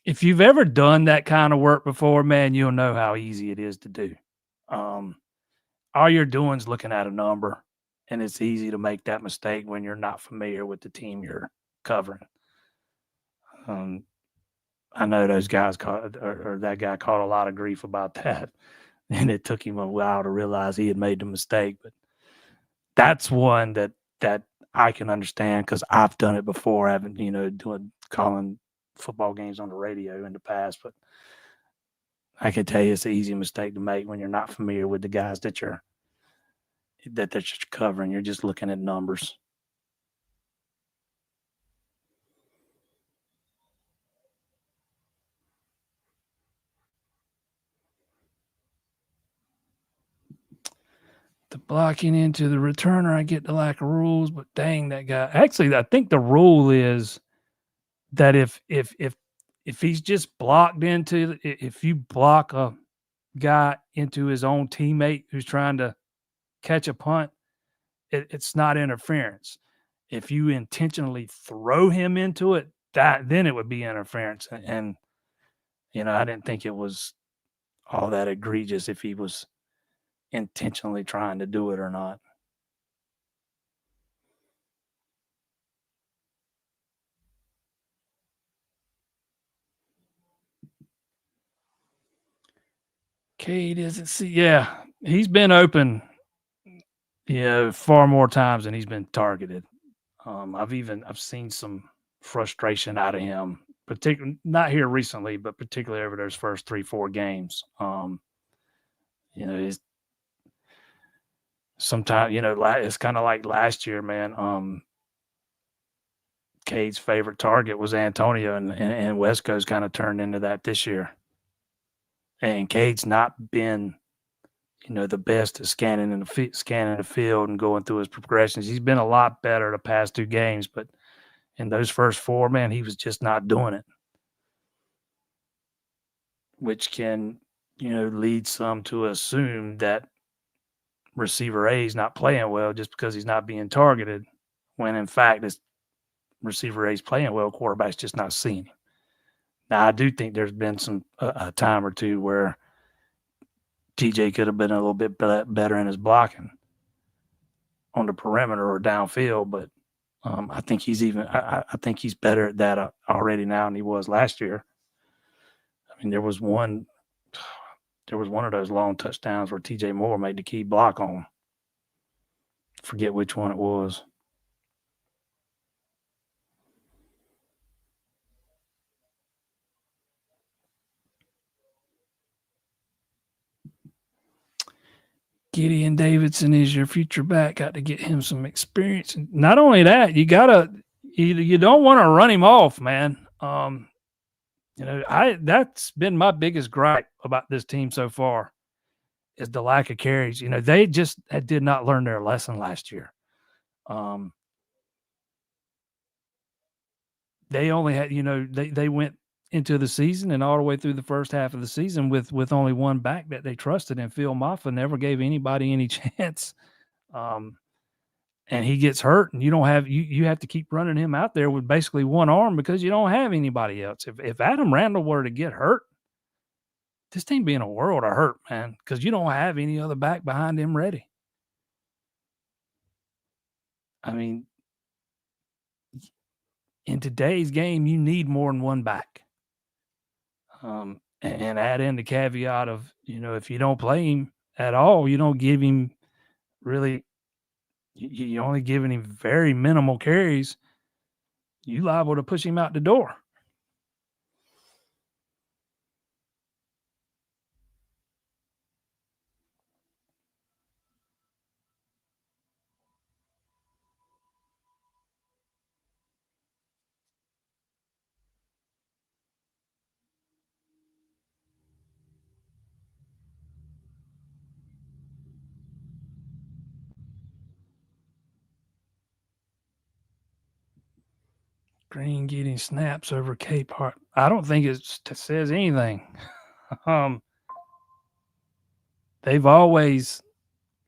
if you've ever done that kind of work before, man, you'll know how easy it is to do. All you're doing is looking at a number, and it's easy to make that mistake when you're not familiar with the team you're covering. I know those guys or that guy caught a lot of grief about that, and it took him a while to realize he had made the mistake. But that's one that I can understand, because I've done it before. I haven't, calling football games on the radio in the past, but I can tell you it's an easy mistake to make when you're not familiar with the guys that you're covering. You're just looking at numbers. The blocking into the returner, I get the lack of rules, but dang, that guy. Actually, I think the rule is that if he's just blocked into, if you block a guy into his own teammate who's trying to catch a punt, it's not interference. If you intentionally throw him into it, then it would be interference. And I didn't think it was all that egregious if he was intentionally trying to do it or not. Cade isn't see. Yeah, he's been open. Far more times than he's been targeted. I've seen some frustration out of him, particularly not here recently, but particularly over those first 3-4 games. It's sometimes it's kind of like last year, man. Cade's favorite target was Antonio, and West Coast kind of turned into that this year. And Cade's not been, the best at scanning the field and going through his progressions. He's been a lot better the past 2 games, but in those first 4, man, he was just not doing it, which can, lead some to assume that receiver A is not playing well just because he's not being targeted, when in fact it's receiver A is playing well, quarterback's just not seeing him. Now, I do think there's been a time or two where TJ could have been a little bit better in his blocking on the perimeter or downfield, but I think I think he's better at that already now than he was last year. I mean, there was one of those long touchdowns where TJ Moore made the key block on. Forget which one it was. Gideon Davidson is your future back. Got to get him some experience. And not only that, you don't want to run him off, man. That's been my biggest gripe about this team so far is the lack of carries. They just did not learn their lesson last year. They only had, they went into the season and all the way through the first half of the season with only one back that they trusted, and Phil Maffa never gave anybody any chance. And he gets hurt, and you have to keep running him out there with basically one arm because you don't have anybody else. If Adam Randall were to get hurt, this team be in a world of hurt, man, because you don't have any other back behind him ready. I mean, in today's game, you need more than one back. And add in the caveat of, if you don't play him at all, you don't give him really, you're only giving him very minimal carries, you liable to push him out the door. Green getting snaps over Cape Hart. I don't think it says anything. They've always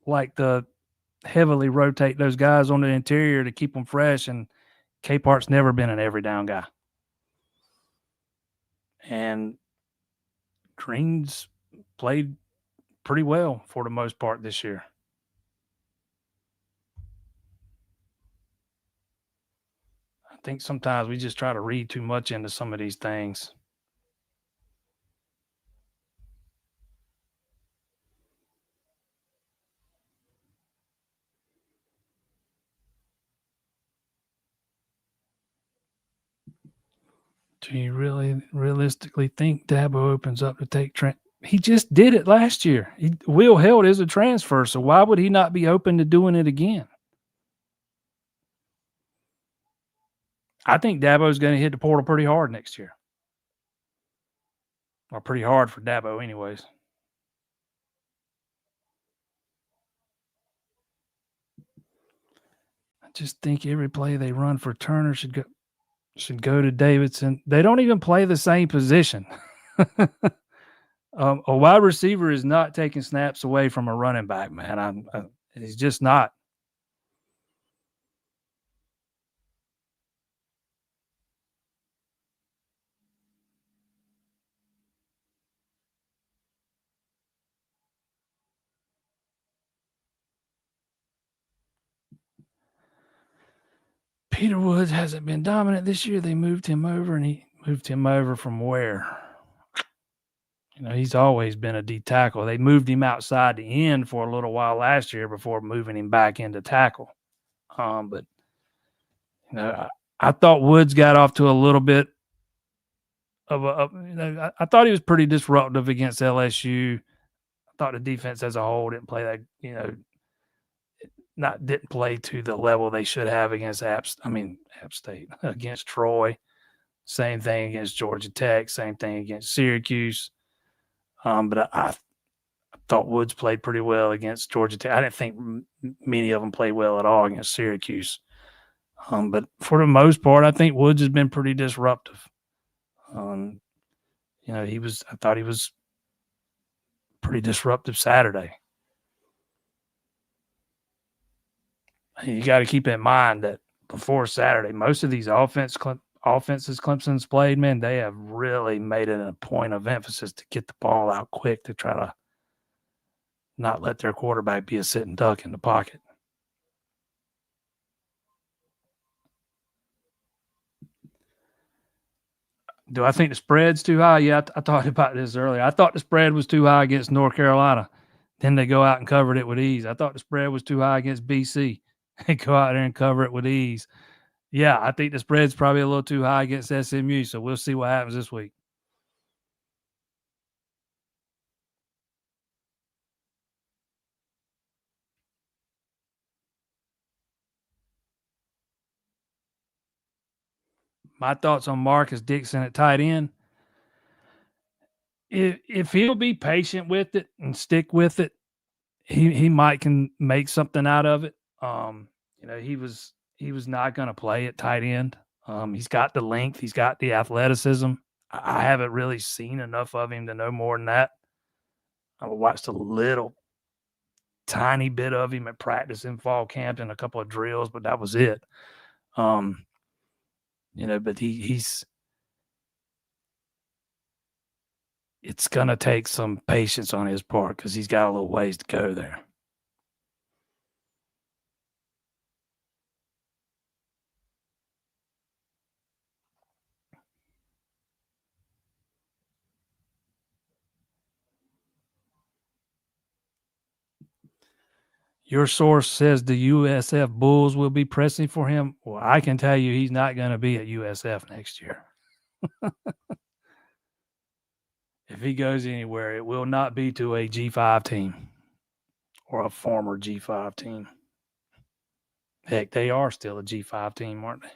liked to heavily rotate those guys on the interior to keep them fresh, and Cape Hart's never been an every down guy. And Green's played pretty well for the most part this year. I think sometimes we just try to read too much into some of these things. Do you really realistically think Dabo opens up to take Trent? He just did it last year. Will Held is a transfer, so why would he not be open to doing it again? I think Dabo's going to hit the portal pretty hard next year. Or pretty hard for Dabo anyways. I just think every play they run for Turner should go to Davidson. They don't even play the same position. A wide receiver is not taking snaps away from a running back, man. He's just not. Peter Woods hasn't been dominant this year. They moved him over, and he moved him over from where? He's always been a D tackle. They moved him outside the end for a little while last year before moving him back into tackle. But I thought Woods got off to a little bit of I thought he was pretty disruptive against LSU. I thought the defense as a whole didn't play that, didn't play to the level they should have against App State, against Troy. Same thing against Georgia Tech. Same thing against Syracuse. But I thought Woods played pretty well against Georgia Tech. I didn't think many of them played well at all against Syracuse. But for the most part, I think Woods has been pretty disruptive. I thought he was pretty disruptive Saturday. You got to keep in mind that before Saturday, most of these offenses Clemson's played, man, they have really made it a point of emphasis to get the ball out quick to try to not let their quarterback be a sitting duck in the pocket. Do I think the spread's too high? Yeah, I talked about this earlier. I thought the spread was too high against North Carolina. Then they go out and covered it with ease. I thought the spread was too high against BC. They go out there and cover it with ease. Yeah, I think the spread's probably a little too high against SMU, so we'll see what happens this week. My thoughts on Marcus Dixon at tight end. If he'll be patient with it and stick with it, he might can make something out of it. He was not going to play at tight end. He's got the length, he's got the athleticism. I haven't really seen enough of him to know more than that. I watched a little tiny bit of him at practice in fall camp and a couple of drills, but that was it. But it's going to take some patience on his part because he's got a little ways to go there. Your source says the USF Bulls will be pressing for him. Well, I can tell you he's not going to be at USF next year. If he goes anywhere, it will not be to a G5 team or a former G5 team. Heck, they are still a G5 team, aren't they?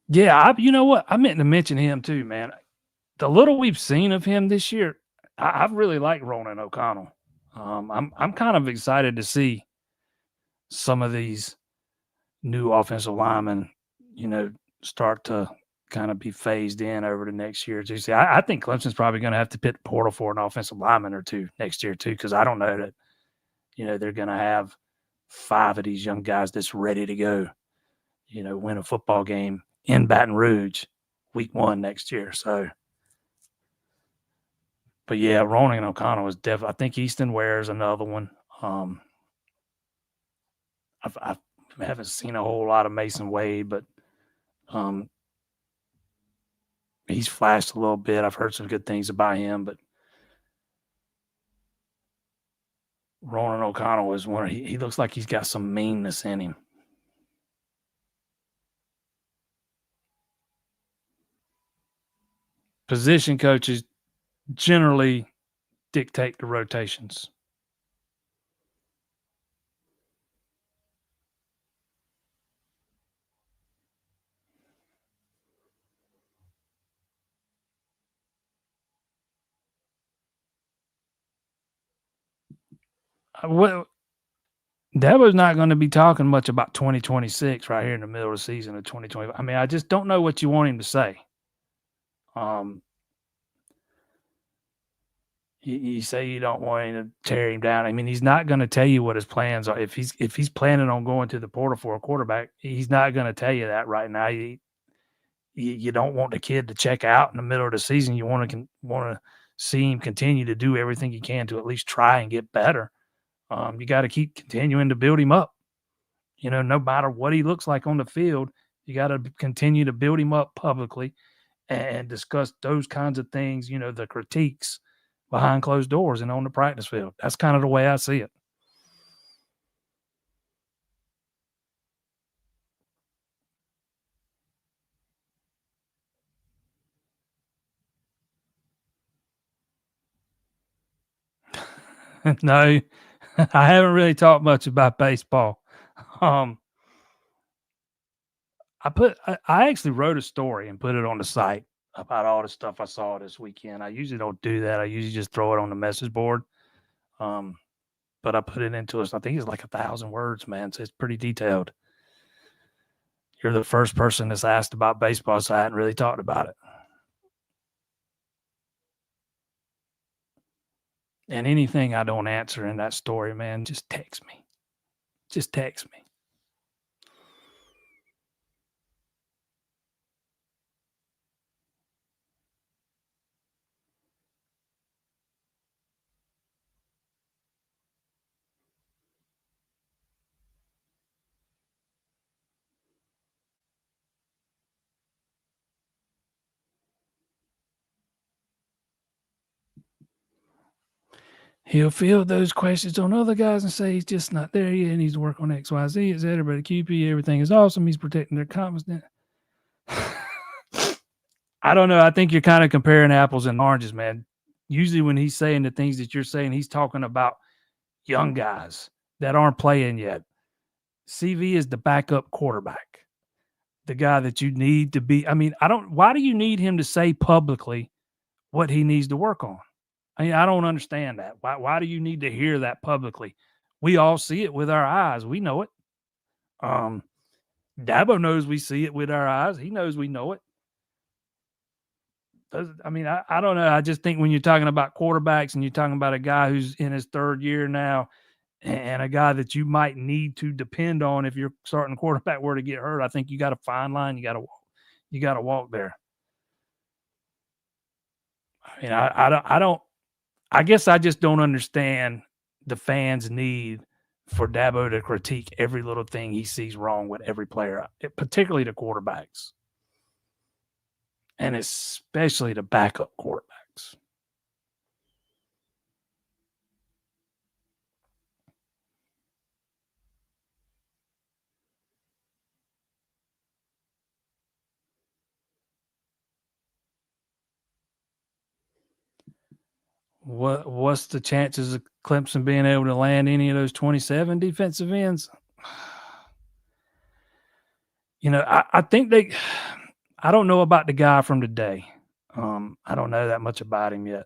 Yeah, you know what? I meant to mention him too, man. The little we've seen of him this year, I've really liked Ronan O'Connell. I'm kind of excited to see some of these new offensive linemen, start to kind of be phased in over the next year or two. See, I think Clemson's probably going to have to pit the portal for an offensive lineman or two next year too, because I don't know that, they're going to have 5 of these young guys that's ready to go, win a football game in Baton Rouge week 1 next year. So, but yeah, Ronan O'Connell is definitely. I think Easton Ware is another one. I haven't seen a whole lot of Mason Wade, but he's flashed a little bit. I've heard some good things about him, but Ronan O'Connell is one. He looks like he's got some meanness in him. Position coaches generally dictate the rotations. Well, Dabo's not going to be talking much about 2026 right here in the middle of the season of 2020. I mean, I just don't know what you want him to say. You say you don't want him to tear him down. I mean, he's not going to tell you what his plans are. If he's planning on going to the portal for a quarterback, he's not going to tell you that right now. you don't want the kid to check out in the middle of the season. You want to see him continue to do everything he can to at least try and get better. You got to keep continuing to build him up. No matter what he looks like on the field, you got to continue to build him up publicly and discuss those kinds of things, the critiques behind closed doors and on the practice field. That's kind of the way I see it. No, I haven't really talked much about baseball. Um, I actually wrote a story and put it on the site about all the stuff I saw this weekend. I usually don't do that. I usually just throw it on the message board. Um, but I put it into us. I think it's like 1,000 words, man. So it's pretty detailed. You're the first person that's asked about baseball, so I hadn't really talked about it. And anything I don't answer in that story, man, just text me. Just text me. He'll field those questions on other guys and say he's just not there yet. He needs to work on X, Y, Z, etc. But at QP, everything is awesome. He's protecting their confidence. I don't know. I think you're kind of comparing apples and oranges, man. Usually when he's saying the things that you're saying, he's talking about young guys that aren't playing yet. CV is the backup quarterback, the guy that you need to be. I mean, why do you need him to say publicly what he needs to work on? I mean, I don't understand that. Why do you need to hear that publicly? We all see it with our eyes. We know it. Um, Dabo knows we see it with our eyes. He knows we know it. I don't know. I just think when you're talking about quarterbacks and you're talking about a guy who's in his third year now and a guy that you might need to depend on if your starting quarterback were to get hurt, I think you got a fine line. You got to walk there. I mean, I don't. I guess I just don't understand the fans' need for Dabo to critique every little thing he sees wrong with every player, particularly the quarterbacks, and especially the backup quarterbacks. What's the chances of Clemson being able to land any of those 27 defensive ends? I think I don't know about the guy from today. I don't know that much about him yet.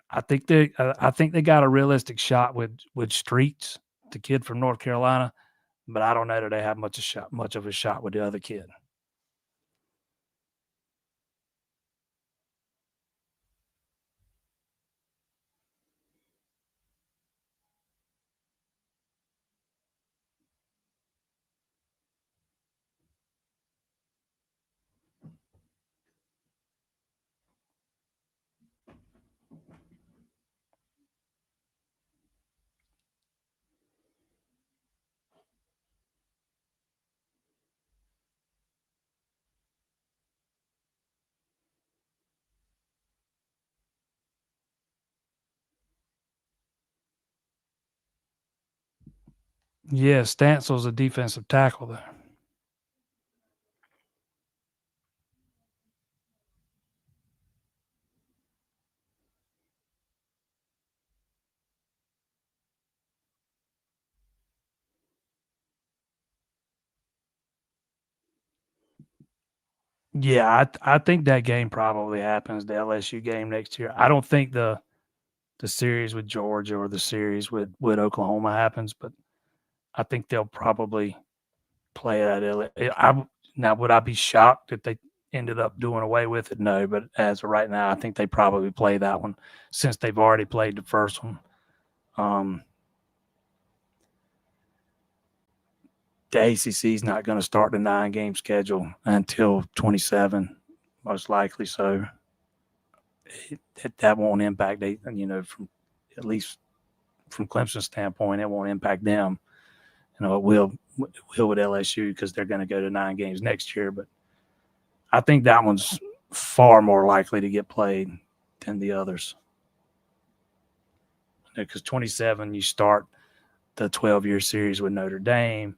I think they got a realistic shot with Streets, the kid from North Carolina, but I don't know that they have much of a shot with the other kid. Yeah, Stansel's a defensive tackle though. Yeah, I think that game probably happens, the LSU game next year. I don't think the series with Georgia or the series with Oklahoma happens, but I think they'll probably play that. Now, would I be shocked if they ended up doing away with it? No, but as of right now, I think they probably play that one since they've already played the first one. The ACC is not going to start the 9-game schedule until 27. most likely. So that won't impact from at least from Clemson's standpoint, it won't impact them. It will with LSU because they're going to go to 9 games next year. But I think that one's far more likely to get played than the others. Because 27, you start the 12-year series with Notre Dame.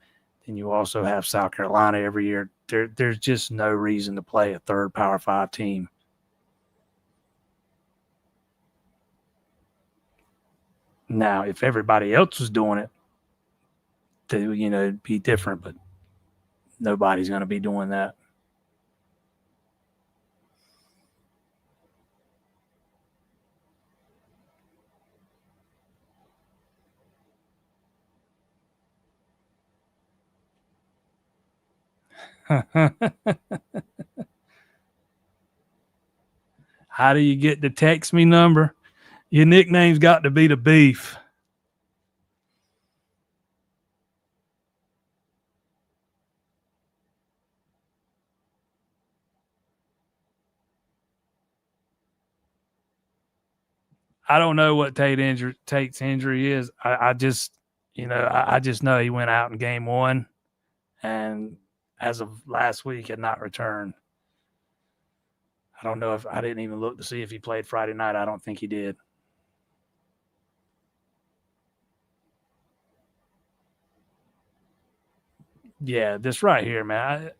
Then you also have South Carolina every year. There's just no reason to play a third Power 5 team. Now, if everybody else was doing it, it'd be different, but nobody's going to be doing that. How do you get the text me number? Your nickname's got to be the Beef. I don't know what Tate's injury is. I just, I just know he went out in game 1, and as of last week had not returned. I don't know if I didn't even look to see if he played Friday night. I don't think he did. Yeah, this right here, man.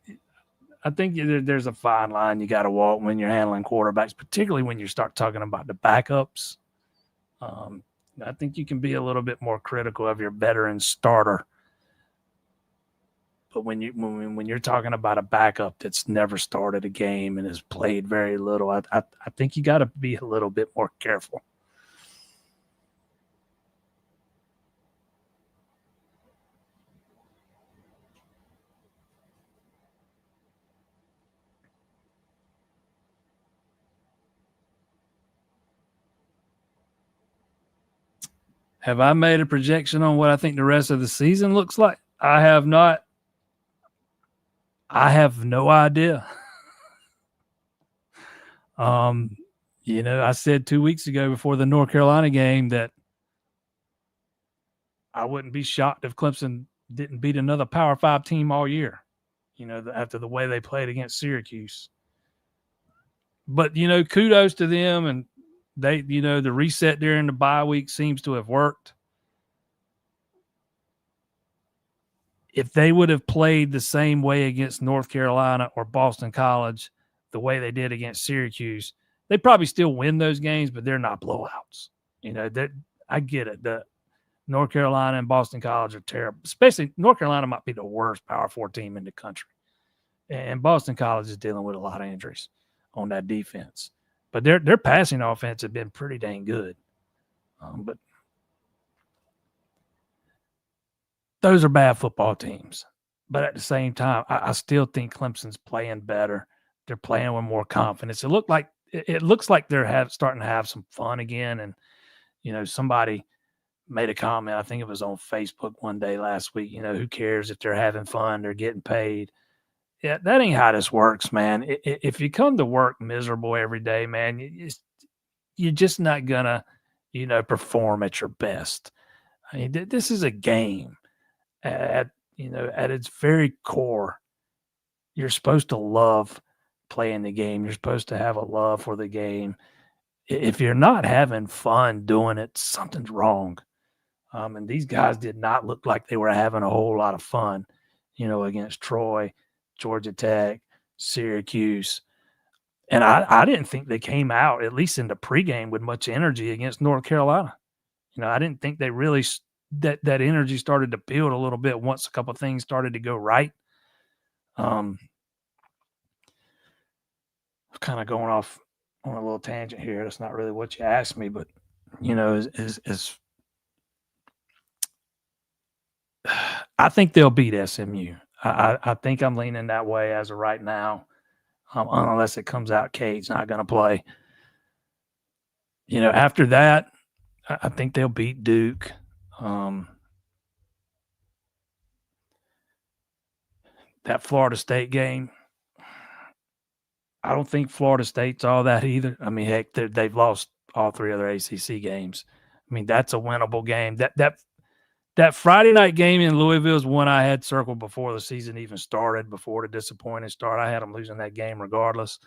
I think there's a fine line you got to walk when you're handling quarterbacks, particularly when you start talking about the backups. I think you can be a little bit more critical of your veteran starter, but when you're talking about a backup that's never started a game and has played very little, I think you got to be a little bit more careful. Have I made a projection on what I think the rest of the season looks like? I have not. I have no idea. I said 2 weeks ago before the North Carolina game that I wouldn't be shocked if Clemson didn't beat another Power 5 team all year, after the way they played against Syracuse. But, kudos to them. And they, the reset during the bye week seems to have worked. If they would have played the same way against North Carolina or Boston College, the way they did against Syracuse, they probably still win those games, but they're not blowouts. I get it. The North Carolina and Boston College are terrible. Especially North Carolina might be the worst Power 4 team in the country. And Boston College is dealing with a lot of injuries on that defense. But their passing offense has been pretty dang good. But those are bad football teams. But at the same time, I still think Clemson's playing better. They're playing with more confidence. It looks like they're starting to have some fun again. And somebody made a comment. I think it was on Facebook one day last week. Who cares if they're having fun? They're getting paid. Yeah, that ain't how this works, man. If you come to work miserable every day, man, you're just not gonna, perform at your best. I mean, this is a game. At its very core, you're supposed to love playing the game. You're supposed to have a love for the game. If you're not having fun doing it, something's wrong. And these guys did not look like they were having a whole lot of fun, against Troy, Georgia Tech, Syracuse. And I didn't think they came out, at least in the pregame, with much energy against North Carolina. I didn't think they really that energy started to build a little bit once a couple of things started to go right. Kind of going off on a little tangent here. That's not really what you asked me, but is I think they'll beat SMU. I think I'm leaning that way as of right now, unless it comes out Cade's not going to play. After that, I think they'll beat Duke. That Florida State game, I don't think Florida State's all that either. I mean, heck, they've lost all 3 other ACC games. I mean, that's a winnable game. That Friday night game in Louisville is one I had circled before the season even started, before the disappointing start. I had them losing that game regardless.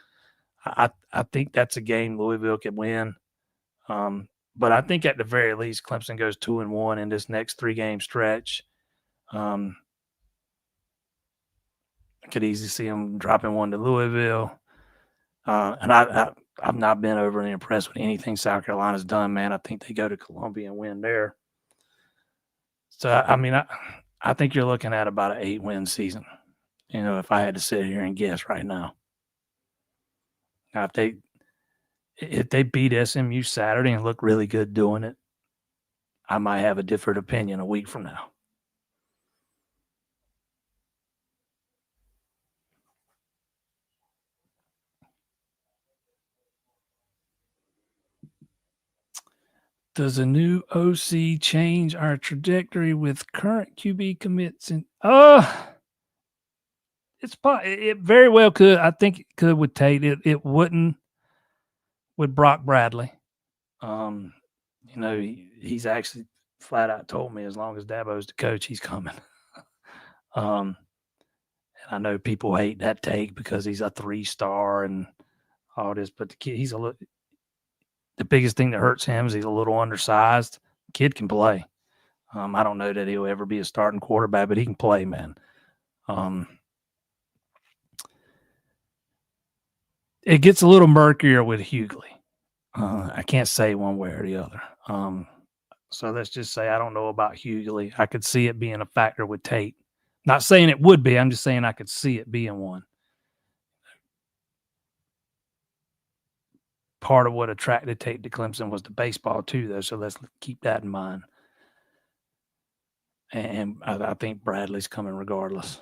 I think that's a game Louisville could win. But I think at the very least, Clemson goes 2-1 in this next 3-game stretch. I could easily see them dropping one to Louisville. And I've not been overly impressed with anything South Carolina's done, man. I think they go to Columbia and win there. So, I mean, I think you're looking at about an 8-win season, if I had to sit here and guess right now. Now, if they beat SMU Saturday and look really good doing it, I might have a different opinion a week from now. Does a new OC change our trajectory with current QB commits? It very well could. I think it could with Tate. It wouldn't with Brock Bradley. He's actually flat out told me as long as Dabo's the coach, he's coming. And I know people hate that take because he's a 3-star and all this, but the kid, the biggest thing that hurts him is he's a little undersized. Kid can play. I don't know that he'll ever be a starting quarterback, but he can play, man. It gets a little murkier with Hughley. I can't say one way or the other. So let's just say I don't know about Hughley. I could see it being a factor with Tate. Not saying it would be. I'm just saying I could see it being one. Part of what attracted Tate to Clemson was the baseball too, though. So let's keep that in mind. And I think Bradley's coming regardless.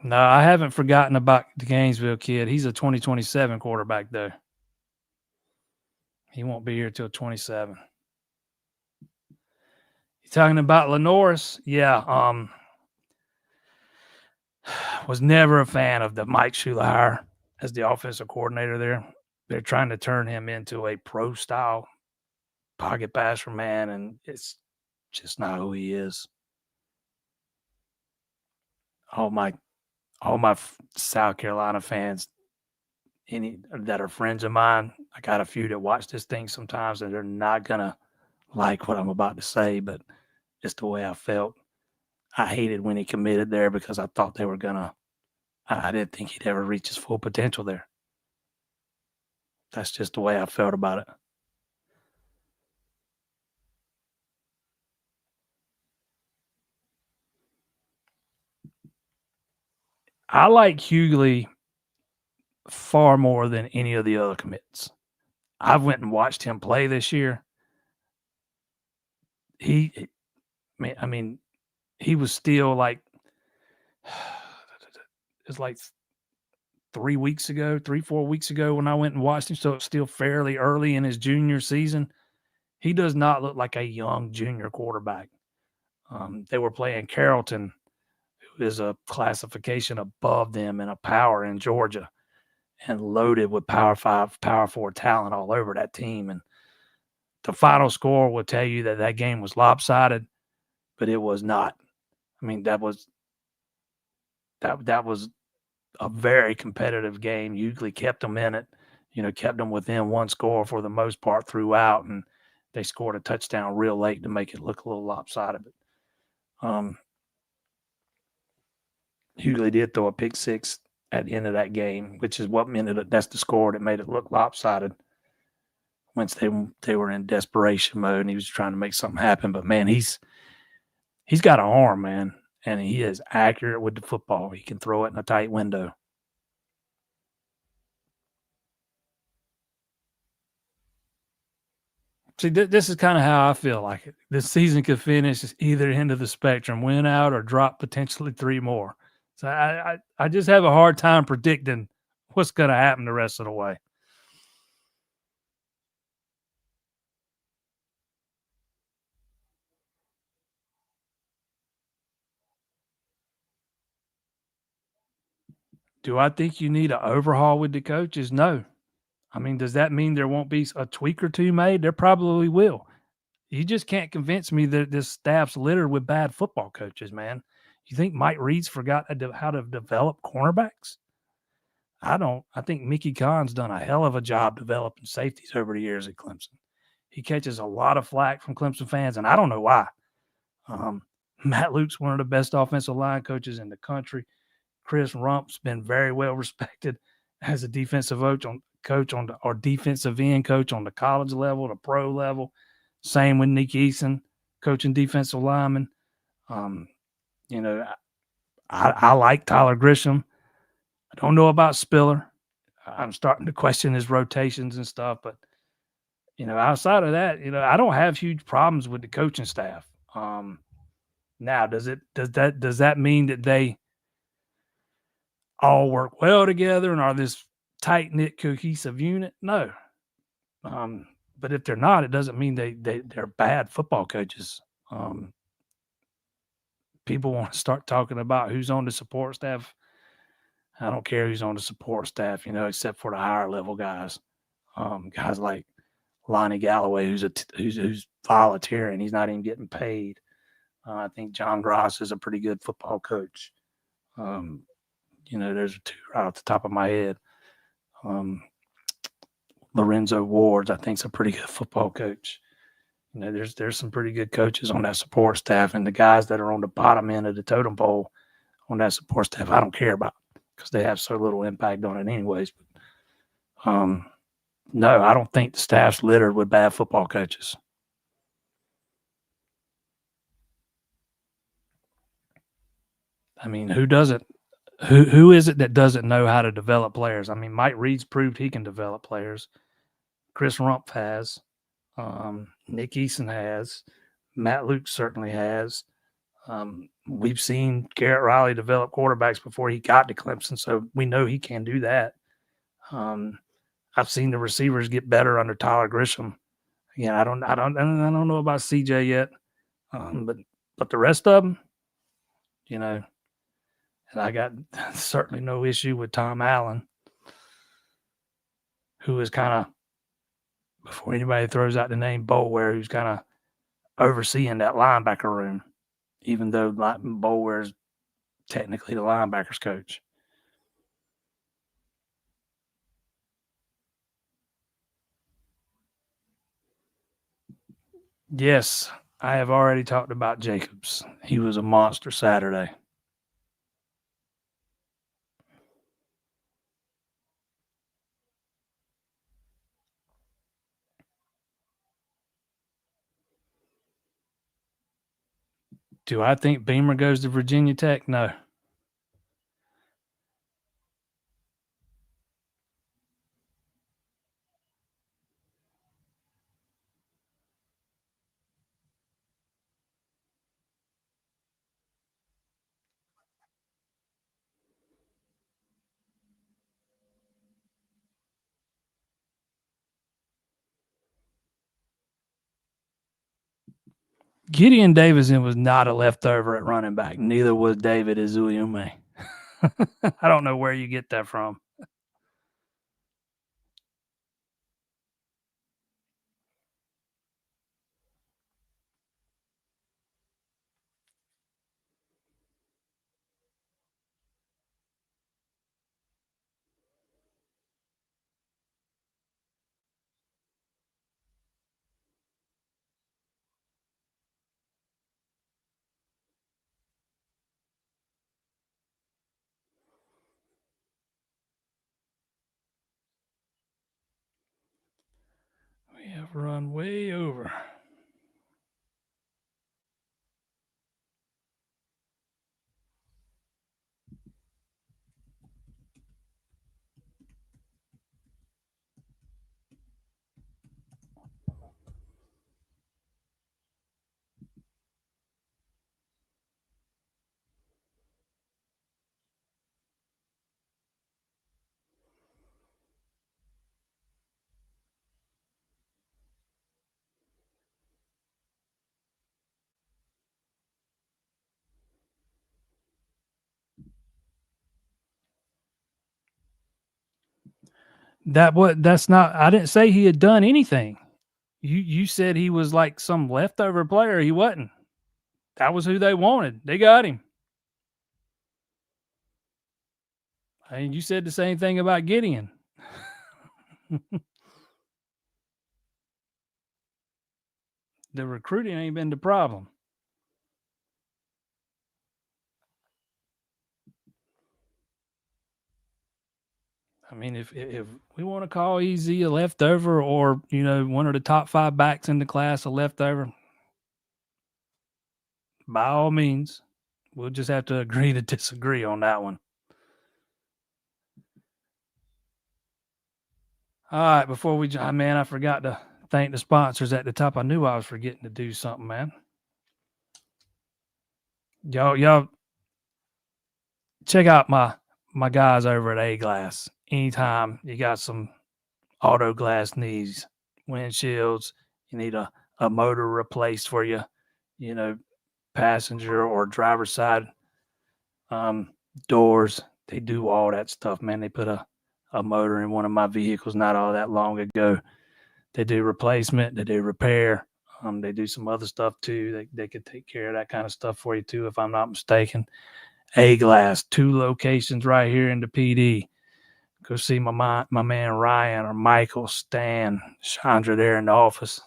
No, I haven't forgotten about the Gainesville kid. He's a 2027 quarterback, though. He won't be here till 27. You talking about Lenoris? Yeah. Was never a fan of the Mike Shula hire as the offensive coordinator there. They're trying to turn him into a pro-style pocket passer, man, and it's just not who he is. All my South Carolina fans, any that are friends of mine, I got a few that watch this thing sometimes, and they're not gonna like what I'm about to say, but just the way I felt. I hated when he committed there because I thought they were gonna. I didn't think he'd ever reach his full potential there. That's just the way I felt about it. I like Hughley far more than any of the other commits. I went and watched him play this year. He was still like it's like 4 weeks ago when I went and watched him. So it's still fairly early in his junior season. He does not look like a young junior quarterback. They were playing Carrollton, who is a classification above them in a power in Georgia, and loaded with Power 5, Power 4 talent all over that team. And the final score will tell you that game was lopsided, but it was not. I mean, that was a very competitive game. Hughley kept them in it, kept them within one score for the most part throughout, and they scored a touchdown real late to make it look a little lopsided. But Hughley did throw a pick six at the end of that game, which is what meant that's the score that made it look lopsided. Once they were in desperation mode and he was trying to make something happen. But man, he's got an arm, man, and he is accurate with the football. He can throw it in a tight window. See, this is kind of how I feel like it. This season could finish either end of the spectrum, win out or drop potentially 3 more. So I just have a hard time predicting what's going to happen the rest of the way. Do I think you need an overhaul with the coaches? No. I mean, does that mean there won't be a tweak or two made? There probably will. You just can't convince me that this staff's littered with bad football coaches, man. You think Mike Reed's forgot how to develop cornerbacks? I don't. I think Mickey Kahn's done a hell of a job developing safeties over the years at Clemson. He catches a lot of flack from Clemson fans, and I don't know why. Um, Matt Luke's one of the best offensive line coaches in the country. Chris Rump's been very well respected as a defensive coach on the or defensive end coach on the college level, the pro level. Same with Nick Eason, coaching defensive linemen. Um, you know, I like Tyler Grisham. I don't know about Spiller. I'm starting to question his rotations and stuff, but outside of that, I don't have huge problems with the coaching staff. Now, does that mean that they all work well together and are this tight knit, cohesive unit? No. Um, but if they're not, it doesn't mean they're bad football coaches. Um, People want to start talking about who's on the support staff. I don't care who's on the support staff, except for the higher level guys. Guys like Lonnie Galloway, who's volunteering. He's not even getting paid. I think John Gross is a pretty good football coach. Um, there's two right off the top of my head. Lorenzo Ward's, I think, is a pretty good football coach. There's some pretty good coaches on that support staff, and the guys that are on the bottom end of the totem pole on that support staff, I don't care about because they have so little impact on it anyways. But, no, I don't think the staff's littered with bad football coaches. I mean, who doesn't? Who is it that doesn't know how to develop players? I mean, Mike Reed's proved he can develop players. Chris Rumpf has. Nick Eason has. Matt Luke certainly has. We've seen Garrett Riley develop quarterbacks before he got to Clemson, so we know he can do that. I've seen the receivers get better under Tyler Grisham. Again, I don't know about CJ yet, but the rest of them, and I got certainly no issue with Tom Allen, who is kind of, before anybody throws out the name Boulware, who's kind of overseeing that linebacker room, even though Boulware is technically the linebackers coach. Yes, I have already talked about Jacobs. He was a monster Saturday. Do I think Beamer goes to Virginia Tech? No. Gideon Davison was not a leftover at running back. Neither was David Ezuyume. I don't know where you get that from. We have run way over. That's not. I didn't say he had done anything. You said he was like some leftover player. He wasn't. That was who they wanted. They got him. And you said the same thing about Gideon. The recruiting ain't been the problem. I mean, if we want to call Easy a leftover, or one of the top 5 backs in the class a leftover, by all means, we'll just have to agree to disagree on that one. All right, before we, man, I forgot to thank the sponsors at the top. I knew I was forgetting to do something, man. Y'all, check out my guys over at A Glass. Anytime you got some auto glass needs, windshields, you need a motor replaced for you, passenger or driver side doors. They do all that stuff, man. They put a motor in one of my vehicles not all that long ago. They do replacement, they do repair. They do some other stuff too. They could take care of that kind of stuff for you too, if I'm not mistaken. A Glass, 2 locations right here in the PD. Go see my man Ryan or Michael, Stan, Chandra there in the office.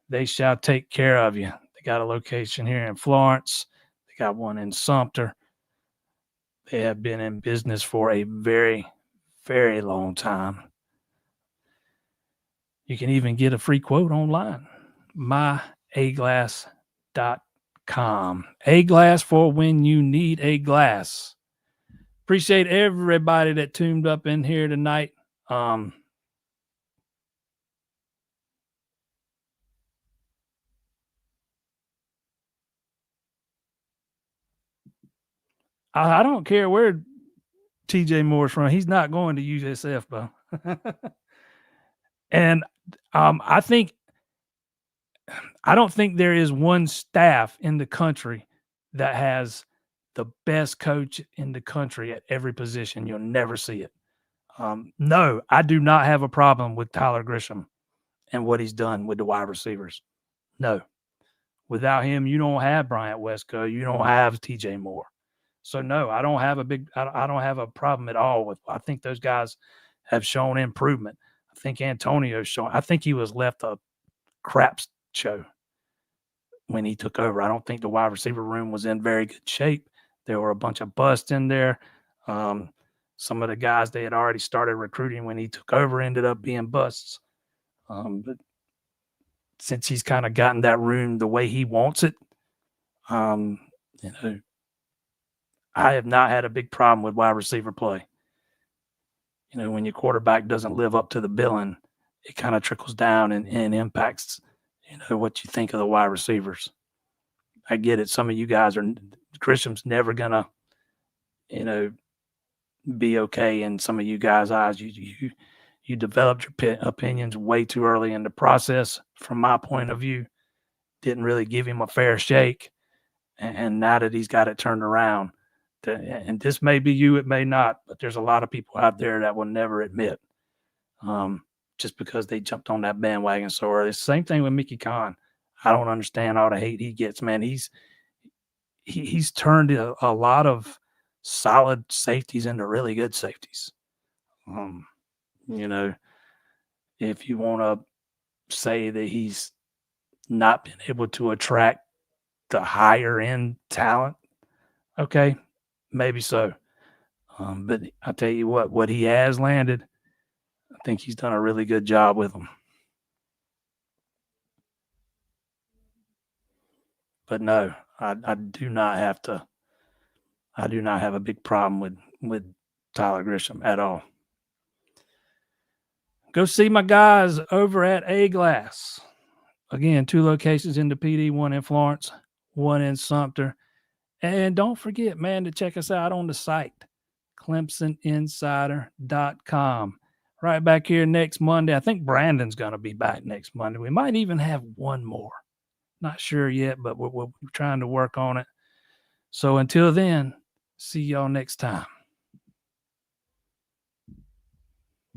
They shall take care of you. They got a location here in Florence. They got one in Sumter. They have been in business for a very, very long time. You can even get a free quote online. myaglass.com. A Glass for when you need a glass. Appreciate everybody that tuned up in here tonight. I don't care where TJ Moore's from. He's not going to USF, bro. And I don't think there is one staff in the country that has the best coach in the country at every position. You'll never see it. No, I do not have a problem with Tyler Grisham and what he's done with the wide receivers. No. Without him, you don't have Bryant Westco. You don't have TJ Moore. So no, I don't have a problem at all with. I think those guys have shown improvement. I think Antonio's shown. I think he was left a crap show when he took over. I don't think the wide receiver room was in very good shape. There were a bunch of busts in there. Some of the guys they had already started recruiting when he took over ended up being busts. But since he's kind of gotten that room the way he wants it, I have not had a big problem with wide receiver play. When your quarterback doesn't live up to the billing, it kind of trickles down and impacts, what you think of the wide receivers. I get it. Some of you guys Grisham's never gonna, be okay in some of you guys' eyes. You developed your opinions way too early in the process. From my point of view, didn't really give him a fair shake. And now that he's got it turned around, and this may be you, it may not, but there's a lot of people out there that will never admit, just because they jumped on that bandwagon so early. It's the same thing with Mickey Khan. I don't understand all the hate he gets, man. He's turned a lot of solid safeties into really good safeties. If you want to say that he's not been able to attract the higher end talent, okay, maybe so. But I tell you what he has landed, I think he's done a really good job with them. But no, I do not have a big problem with Tyler Grisham at all. Go see my guys over at A Glass. Again, 2 locations in the PD, one in Florence, one in Sumter. And don't forget, man, to check us out on the site, ClemsonInsider.com. Right back here next Monday. I think Brandon's going to be back next Monday. We might even have one more. Not sure yet, but we're trying to work on it. So until then, see y'all next time.